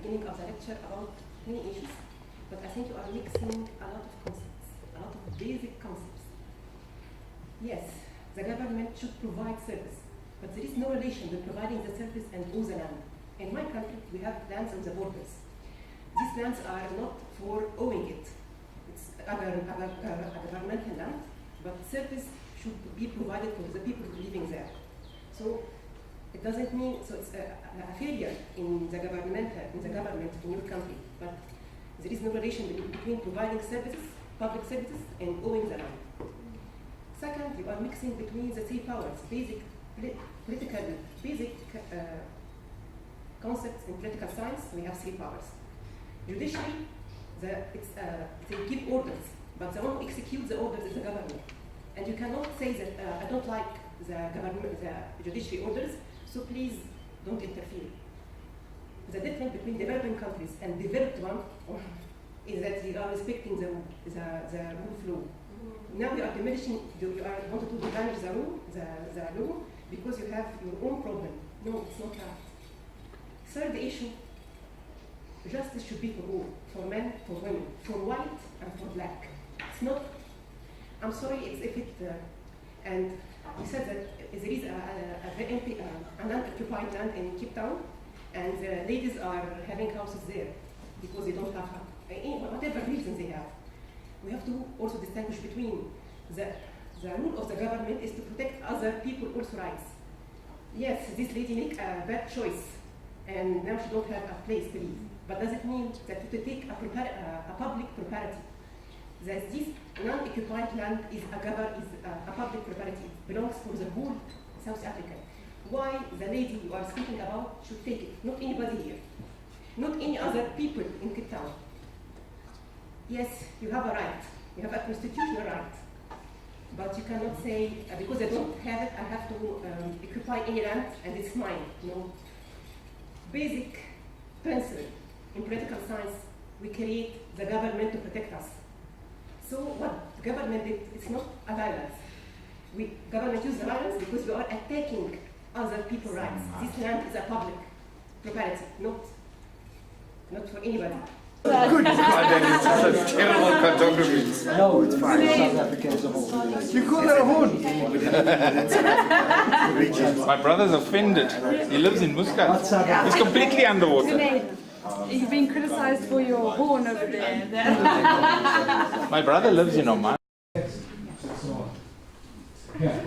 beginning of the lecture about many issues, but I think you are mixing a lot of concepts, a lot of basic concepts. Yes, the government should provide service, but there is no relation between providing the service and own the land. In my country, we have lands on the borders. These lands are not for owning it. It's a governmental land, but service should be provided for the people living there. So it doesn't mean, so it's a failure in the government in your country, but there is no relation between providing services, public services, and owning the land. Second, you are mixing between the three powers, basic political, concepts in political science. We have three powers. Judiciary, they give orders, but the one who executes the orders is the government. And you cannot say that I don't like the judiciary orders, so please don't interfere. The difference between developing countries and developed ones is that they are respecting the rule of law. Now you are diminishing, you are wanted to diminish the law because you have your own problem. No, it's not right. Third issue, justice should be for all, for men, for women, for white and for black. It's not, I'm sorry, and you said that there is an unoccupied land in Cape Town, and the ladies are having houses there because they don't have, whatever reasons they have. We have to also distinguish between the rule of the government is to protect other people's rights. Yes, this lady make a bad choice, and now she don't have a place to live. But does it mean that to take a public property, that this non-occupied land is a public property, belongs to the whole South Africa? Why the lady you are speaking about should take it, not anybody here, not any other people in Cape Town? Yes, you have a right, you have a constitutional right, but you cannot say, because I don't have it, I have to occupy any land and it's mine. No. Basic principle in political science, we create the government to protect us. So what the government did, it's not a violence. Government use the violence because we are attacking other people's rights. This land is a public property, not for anybody. Good. That's terrible cartography. No, it's fine. South Africans are all. You call that a horn? My brother's offended. He lives in Muscat. He's completely underwater. You've been criticized for your horn over there. My brother lives in Oman. Yeah.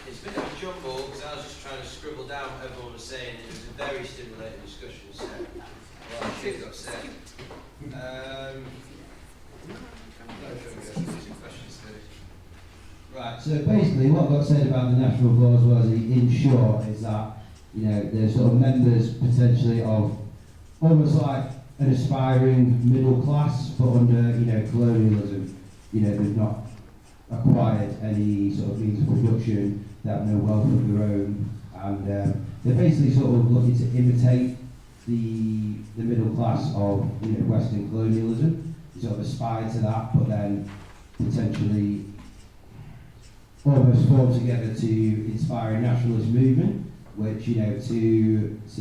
It's a bit of a jumble because I was just trying to scribble down what everyone was saying. It was a very stimulating discussion, so well, I should got said. Right. So basically, what got said about the national laws was, in short, is that they're sort of members potentially of almost like an aspiring middle class, but under colonialism. They've not acquired any sort of means of production, they have no wealth of their own, and they're basically sort of looking to imitate the middle class of Western colonialism. They sort of aspire to that, but then potentially almost form together to inspire a nationalist movement, which to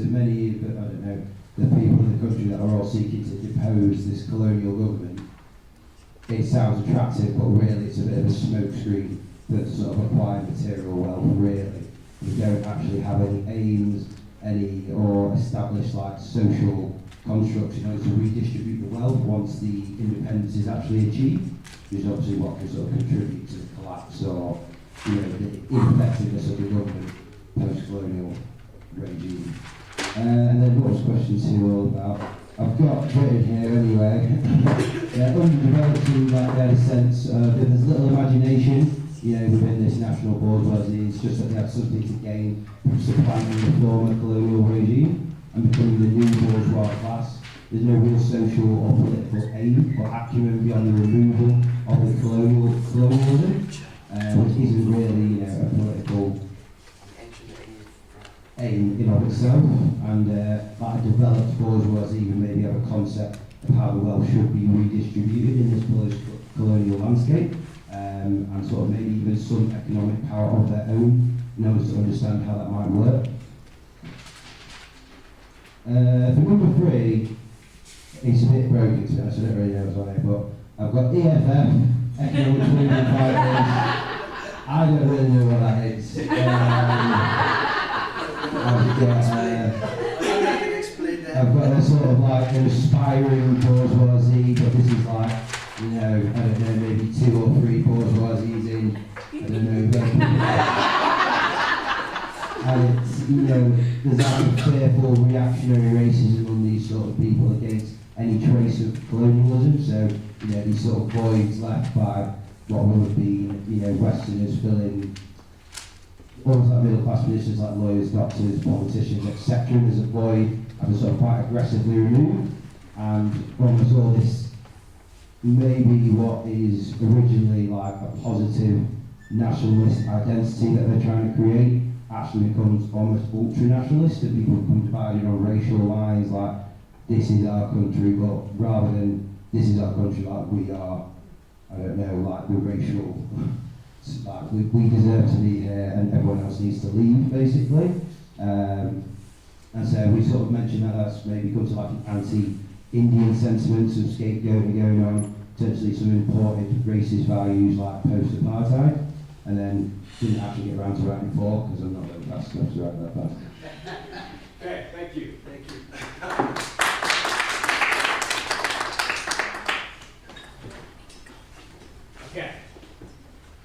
many of the people in the country that are all seeking to depose this colonial government, it sounds attractive, but really it's a bit of a smokescreen that's sort of applying material wealth, really. We don't actually have any aims, or established like social constructs in order to redistribute the wealth once the independence is actually achieved, which is obviously what can sort of contribute to the collapse or, you know, the ineffectiveness of the government post-colonial regime. And then what was question 2 all about? I've got written here anyway. Underdeveloped seems like they had a sense of there's little imagination, you know, within this national bourgeoisie. It's just that they have something to gain from supplanting the former colonial regime and becoming the new bourgeois class. There's no real social or political aim or acumen beyond the removal of the colonialism, which isn't really, you know, a political aim in of itself. And like a developed bourgeoisie even maybe have a concept of how the wealth should be redistributed in this post-colonial landscape, and sort of maybe even some economic power of their own in order to understand how that might work. For number 3, it's a bit broken to be honest, I don't really know what's on it, but I've got EFF, Economic Freedom Fighters. I don't really know what that is. I've got a sort of like an aspiring bourgeoisie, but this is like, you know, I don't know, maybe 2 or 3 bourgeoisies in, I don't know, and it's, you know, there's like a fearful reactionary racism among these sort of people against any trace of colonialism, so, you know, these sort of voids left by what would have been, you know, Westerners filling almost like middle class positions like lawyers, doctors, politicians, etc. There's a void have been sort of quite aggressively removed, and almost all this maybe what is originally like a positive nationalist identity that they're trying to create actually becomes almost ultra-nationalist, that people become divided on racial lines, like this is our country, but rather than this is our country, like we are, I don't know, like the racial, like we deserve to be here and everyone else needs to leave, basically. And so we sort of mentioned that that's maybe come to like an anti-Indian sentiment, some scapegoating going on, potentially some imported racist values like post-apartheid, and then didn't actually get around to writing 4 because I'm not very fast enough to write that fast. Okay, thank you. Thank you. Okay.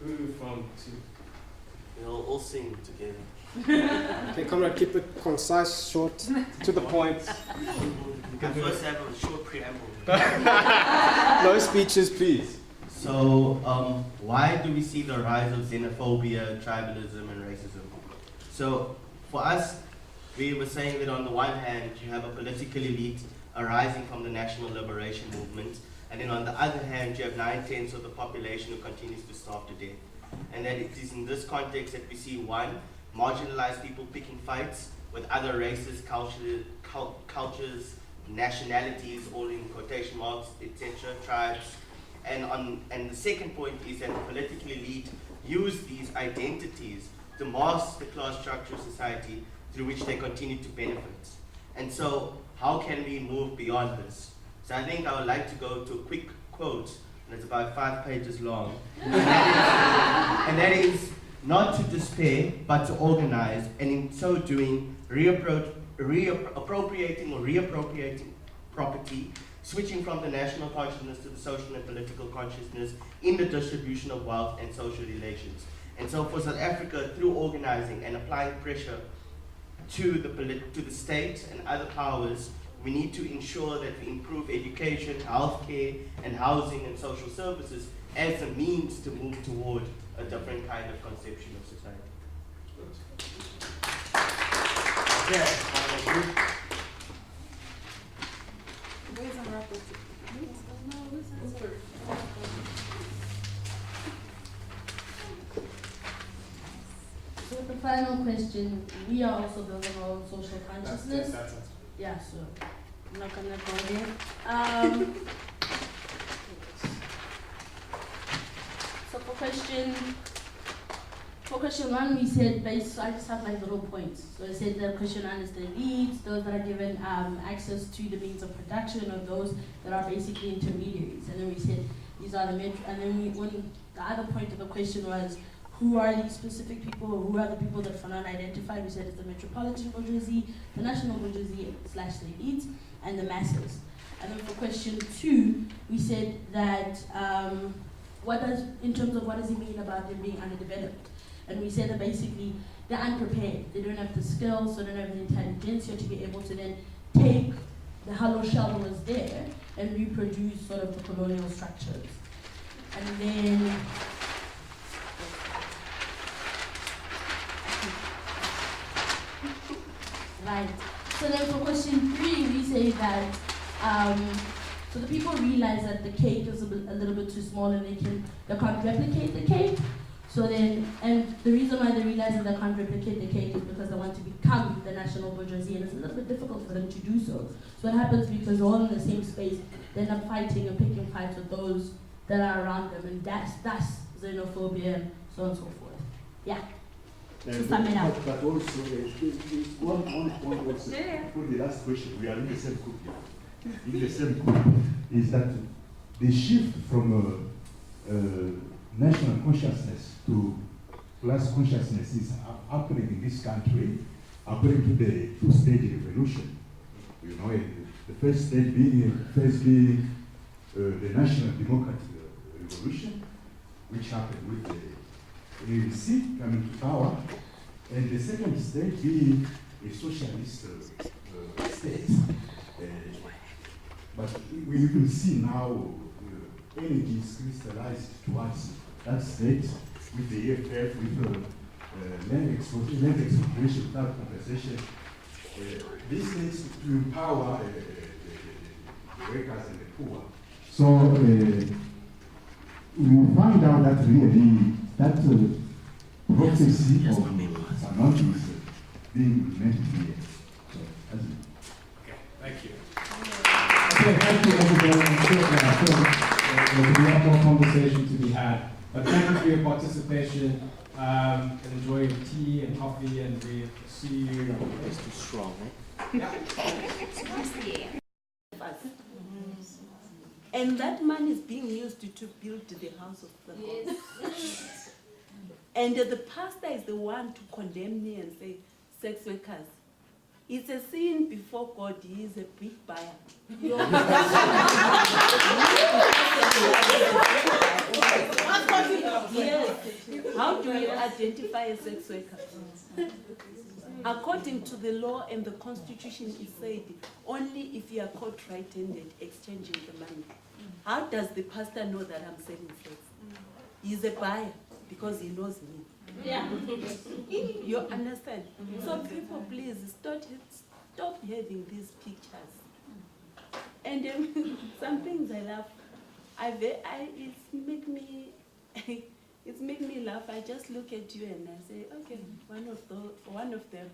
Who from 2? We'll all sing together. Okay, Conrad, keep it concise, short, to the point. I first have a short preamble. No speeches, please. So, why do we see the rise of xenophobia, tribalism, and racism? So, for us, we were saying that on the one hand, you have a political elite arising from the national liberation movement, and then on the other hand, you have 9/10 of the population who continues to starve to death. And that it is in this context that we see, one, marginalized people picking fights with other races, cultures, nationalities, all in quotation marks, etc., tribes. And the second point is that the political elite use these identities to mask the class structure of society through which they continue to benefit. And so, how can we move beyond this? So I think I would like to go to a quick quote, and it's about 5 pages long. And that is, not to despair, but to organize, and in so doing, reappropriating property, switching from the national consciousness to the social and political consciousness in the distribution of wealth and social relations. And so for South Africa, through organizing and applying pressure to the state and other powers, we need to ensure that we improve education, healthcare, and housing and social services as a means to move toward a different kind of conception of society. So the final question, we are also building our own social consciousness. Yeah, so I'm not gonna go there. So for question 1, we said I just have like little points. So I said that question 1 is the elites, those that are given access to the means of production, or those that are basically intermediaries. And then we said these are the metro. And then when the other point of the question was, who are these specific people, or who are the people that Fanon identified? We said it's the metropolitan bourgeoisie, the national bourgeoisie / the elite, and the masses. And then for question 2, we said that in terms of what does it mean about them being underdeveloped? And we said that basically they're unprepared. They don't have the skills, they don't have the intelligentsia to be able to then take the hollow shell that was there and reproduce sort of the colonial structures. And then right. So then for question 3, we say that so the people realize that the cake is a little bit too small and they can't replicate the cake. So then, and the reason why they realize that they can't replicate the cake is because they want to become the national bourgeoisie, and it's a little bit difficult for them to do so. So what happens, because they're all in the same space, they end up fighting and picking fights with those that are around them, and that's xenophobia and so on and so forth. Yeah. To sum it up. But also, one point also, for the last question, we are in the same group here. In the same group, is that the shift from national consciousness to class consciousness is happening in this country according to the two-stage revolution. You know, the first stage being the National Democratic Revolution, which happened with the ANC coming to power, and the second stage being a socialist state. But we even see now energy is crystallized towards that state with the EFF, with land expropriation without compensation. This needs to empower the workers and the poor. So we find out that really that process of Fanon is being implemented here. So, that's it. Okay, thank you. Okay, thank you everybody. I'm sure there will be a lot more conversation to be had. But thank you for your participation. And enjoy your tea and coffee, and we see you. It's too strong, Yeah. And that money is being used to build the house of the God. Yes. And the pastor is the one to condemn me and say, sex workers. It's a sin before God. He is a big buyer. Yes. How do you identify a sex worker? According to the law and the constitution, it said only if you are caught right-handed exchanging the money. How does the pastor know that I'm selling sex? He's a buyer because he knows me. Yeah. You understand? So people, please stop having these pictures. And some things I laugh. It's make me laugh. I just look at you and I say, okay, one of them.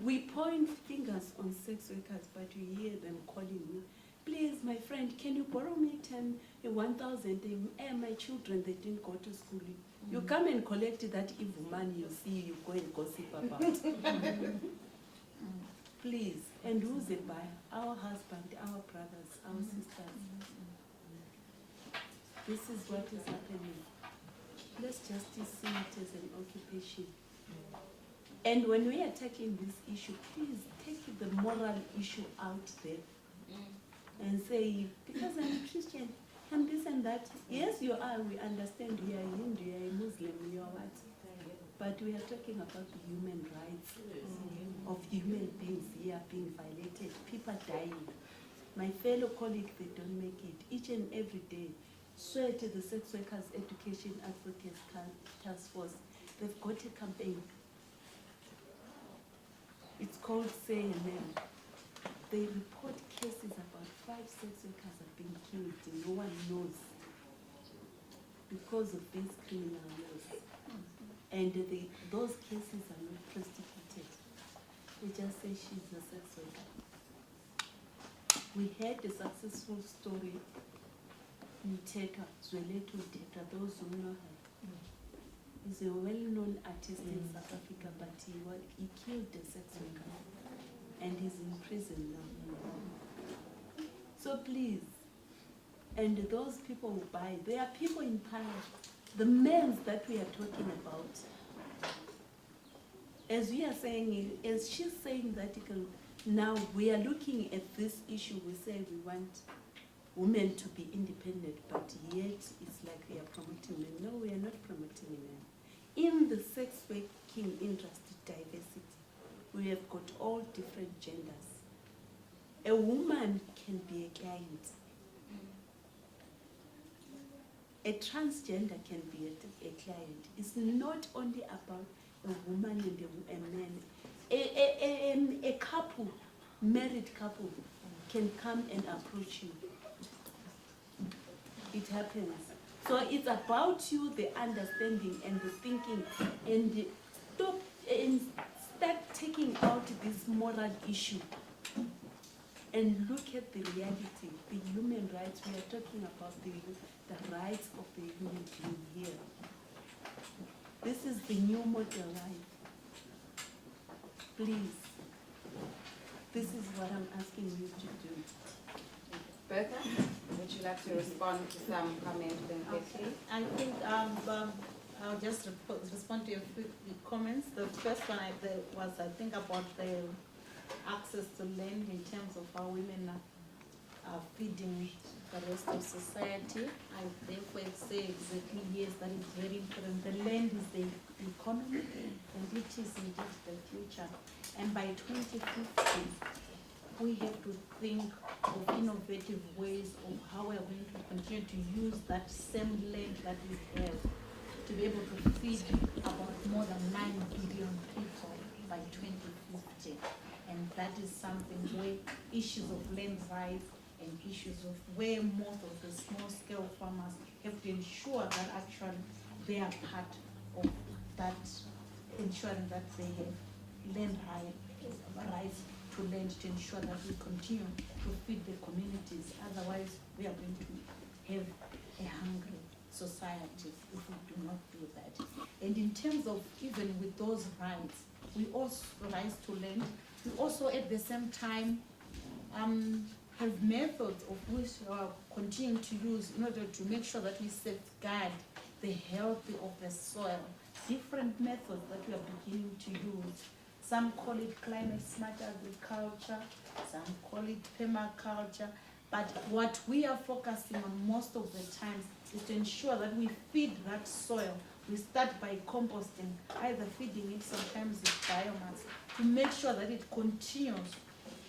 We point fingers on sex workers, but you hear them calling me. Please, my friend, can you borrow me 1,000? My children, they didn't go to school. You come and collect that evil money you see, you go and gossip about. Please. And who's the buyer? Our husband, our brothers, our sisters. This is what is happening. Let's just see it as an occupation. And when we are tackling this issue, please take the moral issue out there. And say, because I'm Christian, and this and that. Yes, you are. We understand you are Hindu, you are Muslim, you are what? But we are talking about the human rights of human beings here being violated. People dying. My fellow colleagues, they don't make it. Each and every day. Swear to the Sex Workers Education Advocates Task Force. They've got a campaign. It's called Say a Name. They report cases about 5 sex workers have been killed and no one knows because of these criminal laws. And those cases are not prosecuted. They just say she's a sex worker. We had a successful story in Teka, Zweletu Teka, those who know her. He's a well-known artist in South Africa, but he killed a sex worker. And he's in prison now. So please, And those people who buy, there are people in power, the men that we are talking about. As we are saying, as she's saying that now we are looking at this issue, we say we want women to be independent, but yet it's like we are promoting men. No, we are not promoting men. In the sex working industry diversity, we have got all different genders. A woman can be a client. A transgender can be a client. It's not only about a woman and a man. A couple, married couple, can come and approach you. It happens. So it's about you, the understanding and the thinking, and stop and start taking out this moral issue and look at the reality, the human rights. We are talking about the rights of the human being here. This is the new model life. Please. This is what I'm asking you to do. Bertha, would you like to respond to some comments and questions? I think I'll just respond to your comments. The first one was, I think, about the access to land in terms of how women are feeding the rest of society. I therefore say exactly yes, that is very important. The land is the economy, and it is indeed the future. And by 2050, we have to think of innovative ways of how we are going to continue to use that same land that we have to be able to feed about more than 9 billion people by 2050. And that is something where issues of land rights and issues of where most of the small-scale farmers have to ensure that actually they are part of that, ensuring that they have land rights to land, to ensure that we continue to feed the communities. Otherwise, we are going to have a hungry society if we do not do that. And in terms of even with those rights, we also rights to land. We also at the same time have methods of which we are continuing to use in order to make sure that we safeguard the health of the soil. Different methods that we are beginning to use. Some call it climate smart agriculture, some call it permaculture, but what we are focusing on most of the times is to ensure that we feed that soil. We start by composting, either feeding it sometimes with biomass, to make sure that it continues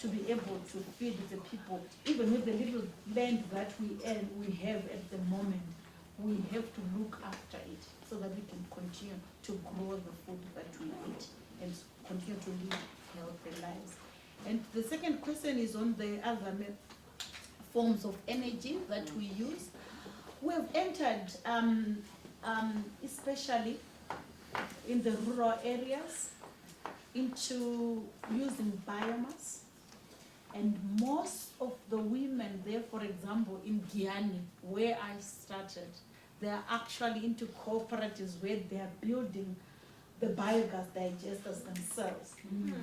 to be able to feed the people. Even with the little land that we have at the moment, we have to look after it so that we can continue to grow the food that we eat and continue to live healthy lives. And the second question is on the other forms of energy that we use. We have entered, especially in the rural areas, into using biomass. And most of the women there, for example, in Guyana, where I started, they are actually into cooperatives where they are building the biogas digesters themselves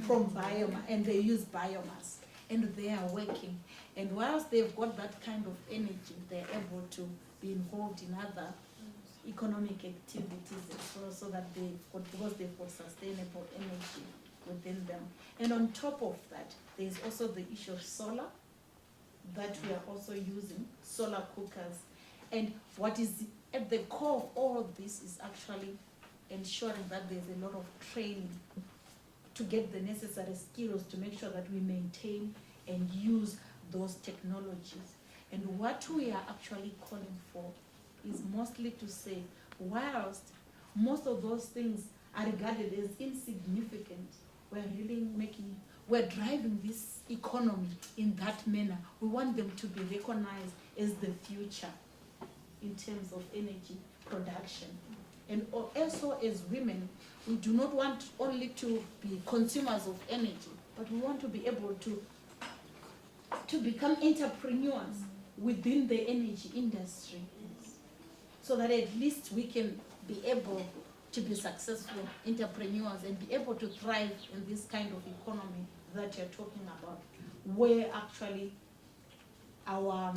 from biomass, and they use biomass, and they are working. And whilst they've got that kind of energy, they're able to be involved in other economic activities as well, so that because they've got sustainable energy within them. And on top of that, there's also the issue of solar that we are also using, solar cookers. And what is at the core of all of this is actually ensuring that there's a lot of training to get the necessary skills to make sure that we maintain and use those technologies. And what we are actually calling for is mostly to say, whilst most of those things are regarded as insignificant, we're driving this economy in that manner. We want them to be recognized as the future in terms of energy production. And also as women, we do not want only to be consumers of energy, but we want to be able to become entrepreneurs within the energy industry, so that at least we can be able to be successful entrepreneurs and be able to thrive in this kind of economy that you're talking about, where actually our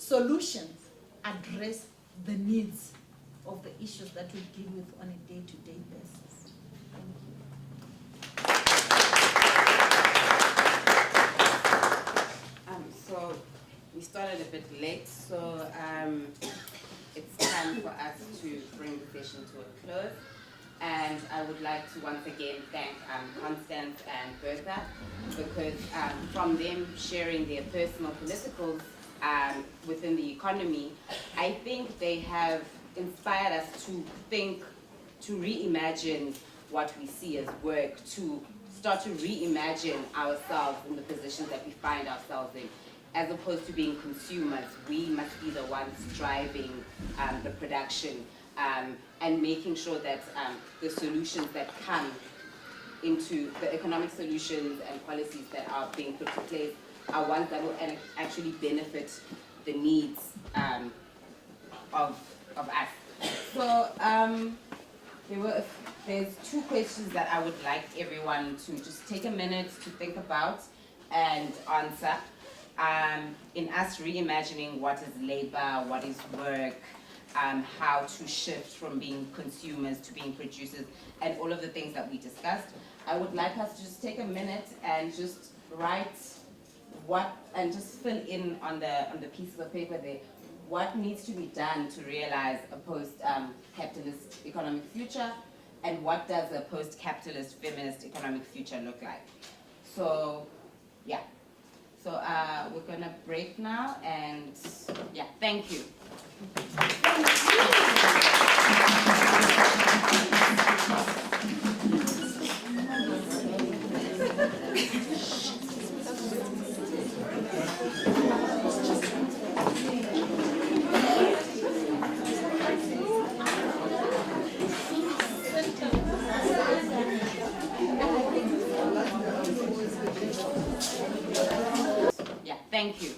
solutions address the needs of the issues that we deal with on a day-to-day basis. Thank you. So we started a bit late, so it's time for us to bring the session to a close. And I would like to once again thank Constance and Bertha, because from them sharing their personal politicals within the economy, I think they have inspired us to think, to reimagine what we see as work, to start to reimagine ourselves in the positions that we find ourselves in. As opposed to being consumers, we must be the ones driving the production and making sure that the solutions that come into the economic solutions and policies that are being put in place are ones that will actually benefit the needs of us. So there's two questions that I would like everyone to just take a minute to think about and answer. In us reimagining what is labor, what is work, how to shift from being consumers to being producers, and all of the things that we discussed, I would like us to just take a minute and just write and just fill in on the pieces of paper there, what needs to be done to realize a post-capitalist economic future, and what does a post-capitalist feminist economic future look like. So, yeah. So we're gonna break now, and yeah, thank you. Yeah, thank you.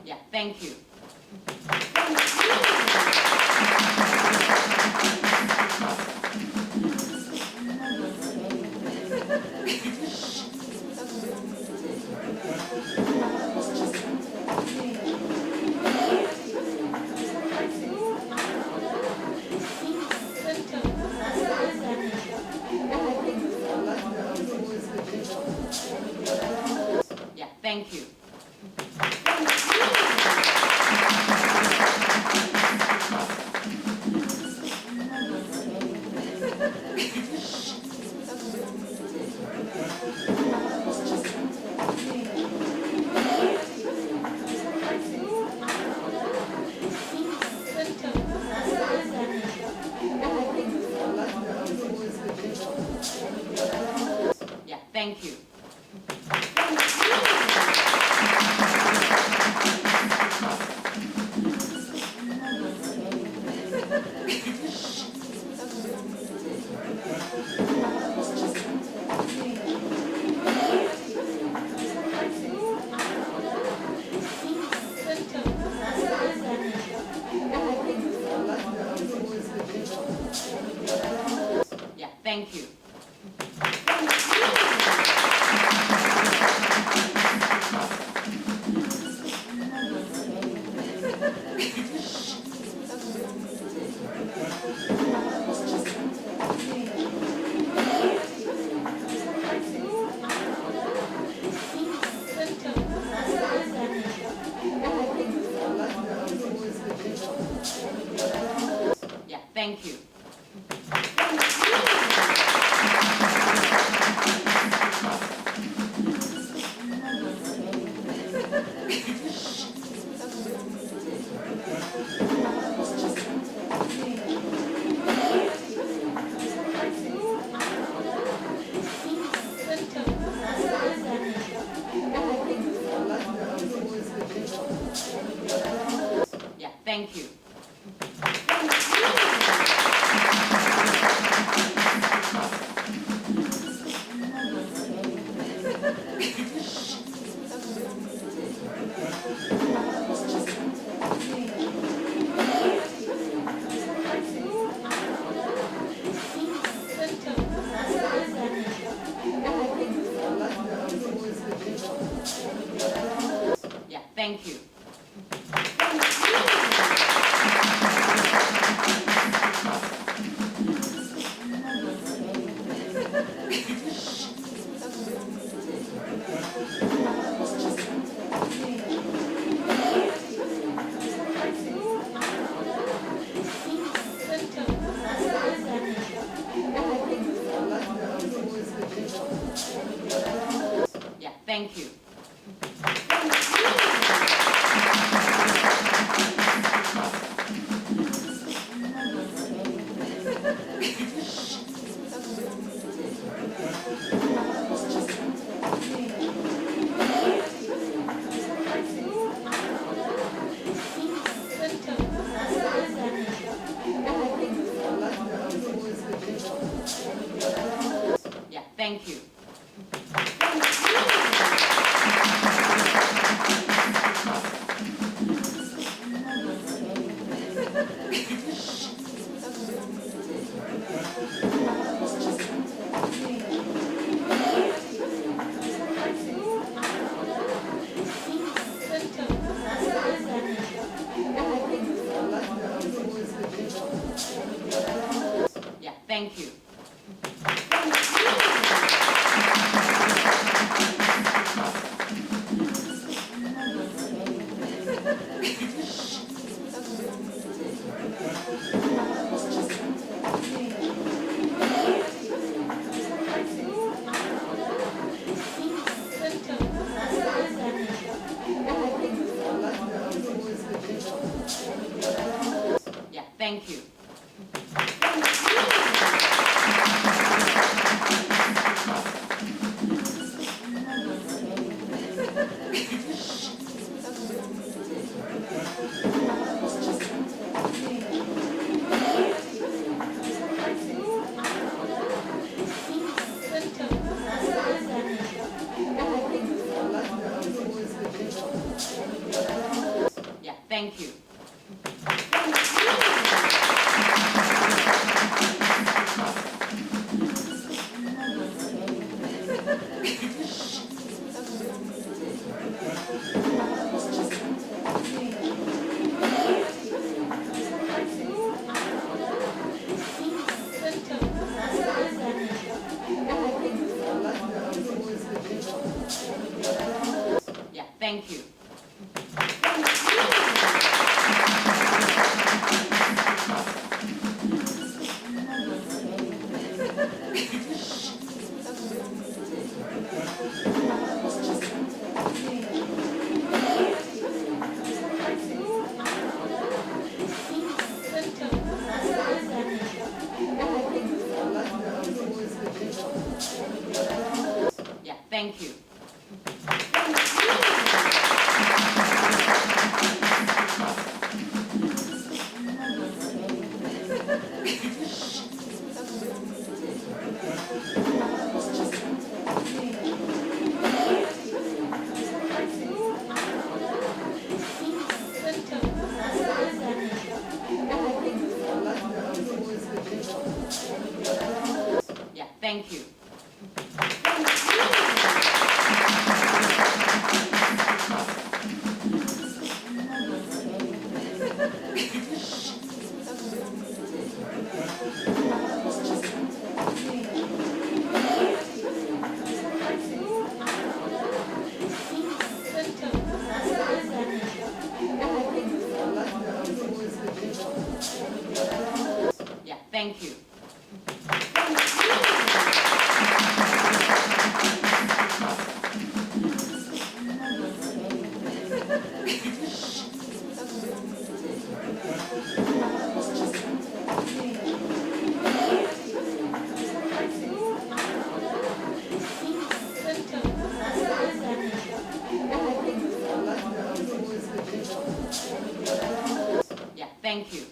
Yeah, thank you. Yeah, thank you. Yeah, thank you. Yeah, thank you. Yeah, thank you. Yeah, thank you. Yeah, thank you. Yeah, thank you. Yeah, thank you. Yeah, thank you. Yeah, thank you. Yeah, thank you. Yeah, thank you. Yeah, thank you. Yeah, thank you. Yeah, thank you.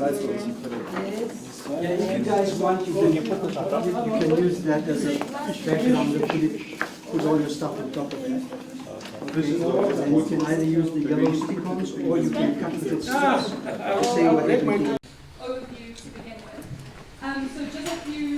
Yeah, if you guys want, you can use that as a background to put all your stuff on top of it. Okay, and you can either use the yellow stick-ons or you can cut little strips to say what you can do. Overview to begin with. So just a few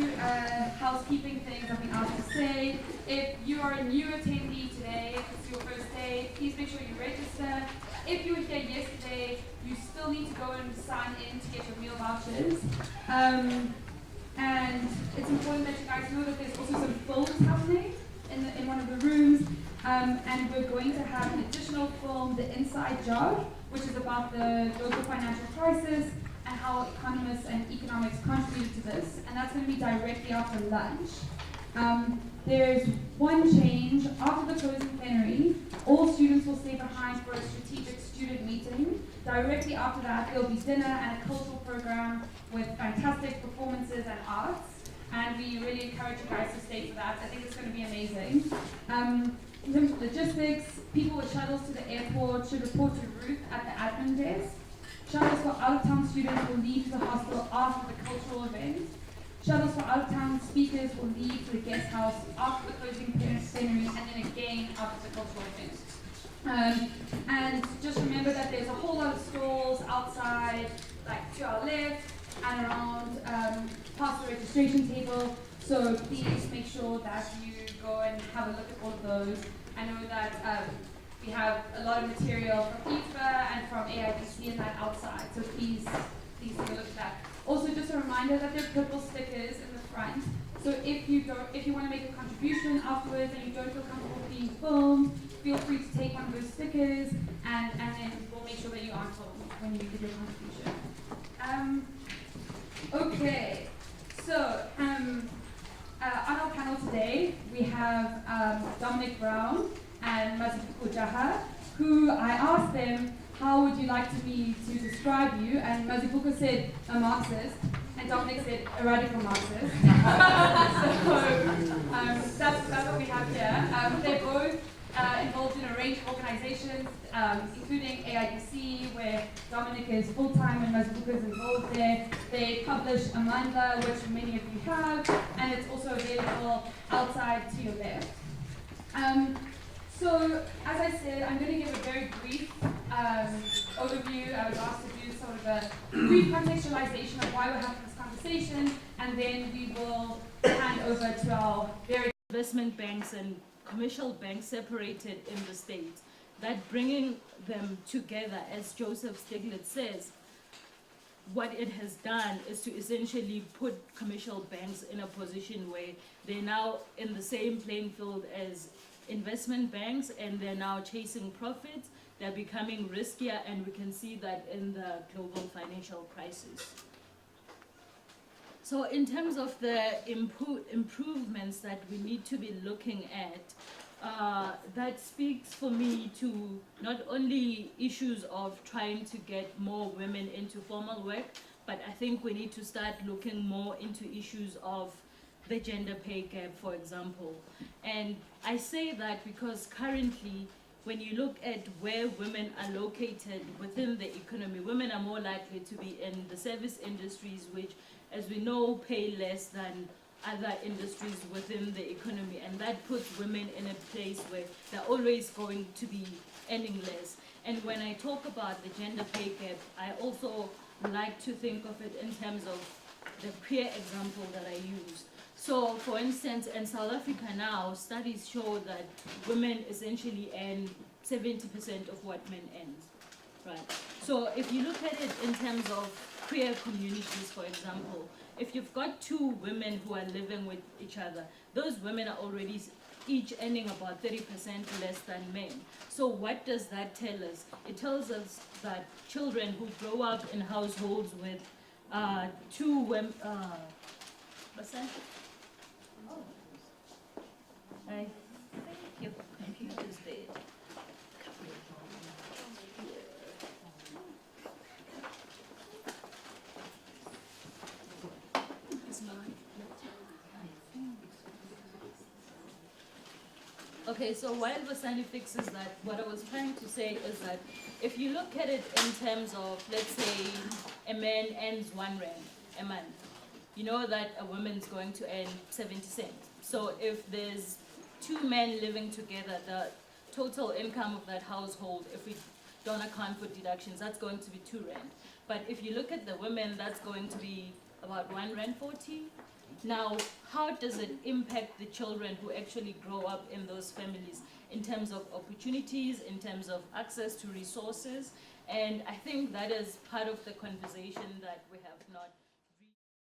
housekeeping things I've been asked to say. If you are a new attendee today, if it's your first day, please make sure you register. If you were here yesterday, you still need to go and sign in to get your meal vouchers. And it's important that you guys know that there's also some films happening in one of the rooms. And we're going to have an additional film, The Inside Job, which is about the global financial crisis and how economists and economics contributed to this. And that's going to be directly after lunch. There's one change. After the closing plenary, all students will stay behind for a strategic student meeting. Directly after that, there'll be dinner and a cultural program with fantastic performances and arts. And we really encourage you guys to stay for that. I think it's going to be amazing. In terms of logistics, people with shuttles to the airport should report to Ruth at the admin desk. Shuttles for out-of-town students will leave to the hostel after the cultural event. Shuttles for out-of-town speakers will leave to the guest house after the closing plenary and then again after the cultural event. And just remember that there's a whole lot of stalls outside, like to our left and around past the registration table. So please make sure that you go and have a look at all of those. I know that we have a lot of material from IFA and from AIBC and that outside. So please take a look at that. Also, just a reminder that there are purple stickers in the front. So if you want to make a contribution afterwards and you don't feel comfortable being filmed, feel free to take one of those stickers and then we'll make sure that you answer when you give your contribution. Okay, so on our panel today we have Dominic Brown and Mazibuko Jaha, who I asked them, how would you like me to describe you? And Mazibuko said a Marxist, and Dominic said a radical Marxist. So that's what we have here. They're both involved in a range of organizations, including AIBC, where Dominic is full-time and Mazibuko is involved there. They publish Amandla, which many of you have, and it's also available outside to your left. So, as I said, I'm going to give a very brief overview. I was asked to do sort of a brief contextualization of why we're having this conversation, and then we will hand over to our very investment banks and commercial banks separated in the States. That bringing them together, as Joseph Stiglitz says, what it has done is to essentially put commercial banks in a position where they're now in the same playing field as investment banks, and they're now chasing profits. They're becoming riskier, and we can see that in the global financial crisis. So in terms of the improvements that we need to be looking at, that speaks for me to not only issues of trying to get more women into formal work, but I think we need to start looking more into issues of the gender pay gap, for example. And I say that because currently, when you look at where women are located within the economy, women are more likely to be in the service industries, which, as we know, pay less than other industries within the economy. And that puts women in a place where they're always going to be earning less. And when I talk about the gender pay gap, I also like to think of it in terms of the peer example that I used. So, for instance, in South Africa now, studies show that women essentially earn 70% of what men earn, right? So if you look at it in terms of queer communities, for example, if you've got two women who are living with each other, those women are already each earning about 30% less than men. So what does that tell us? It tells us that children who grow up in households with two women, what's that? I think your computer's there. Okay, so while Basani fixes that, what I was trying to say is that if you look at it in terms of, let's say, a man earns R1 a month, you know that a woman's going to earn 70 cents. So if there's 2 men living together, the total income of that household, if we don't account for deductions, that's going to be R2. But if you look at the women, that's going to be about R1.40. Now, how does it impact the children who actually grow up in those families in terms of opportunities, in terms of access to resources? And I think that is part of the conversation that we have not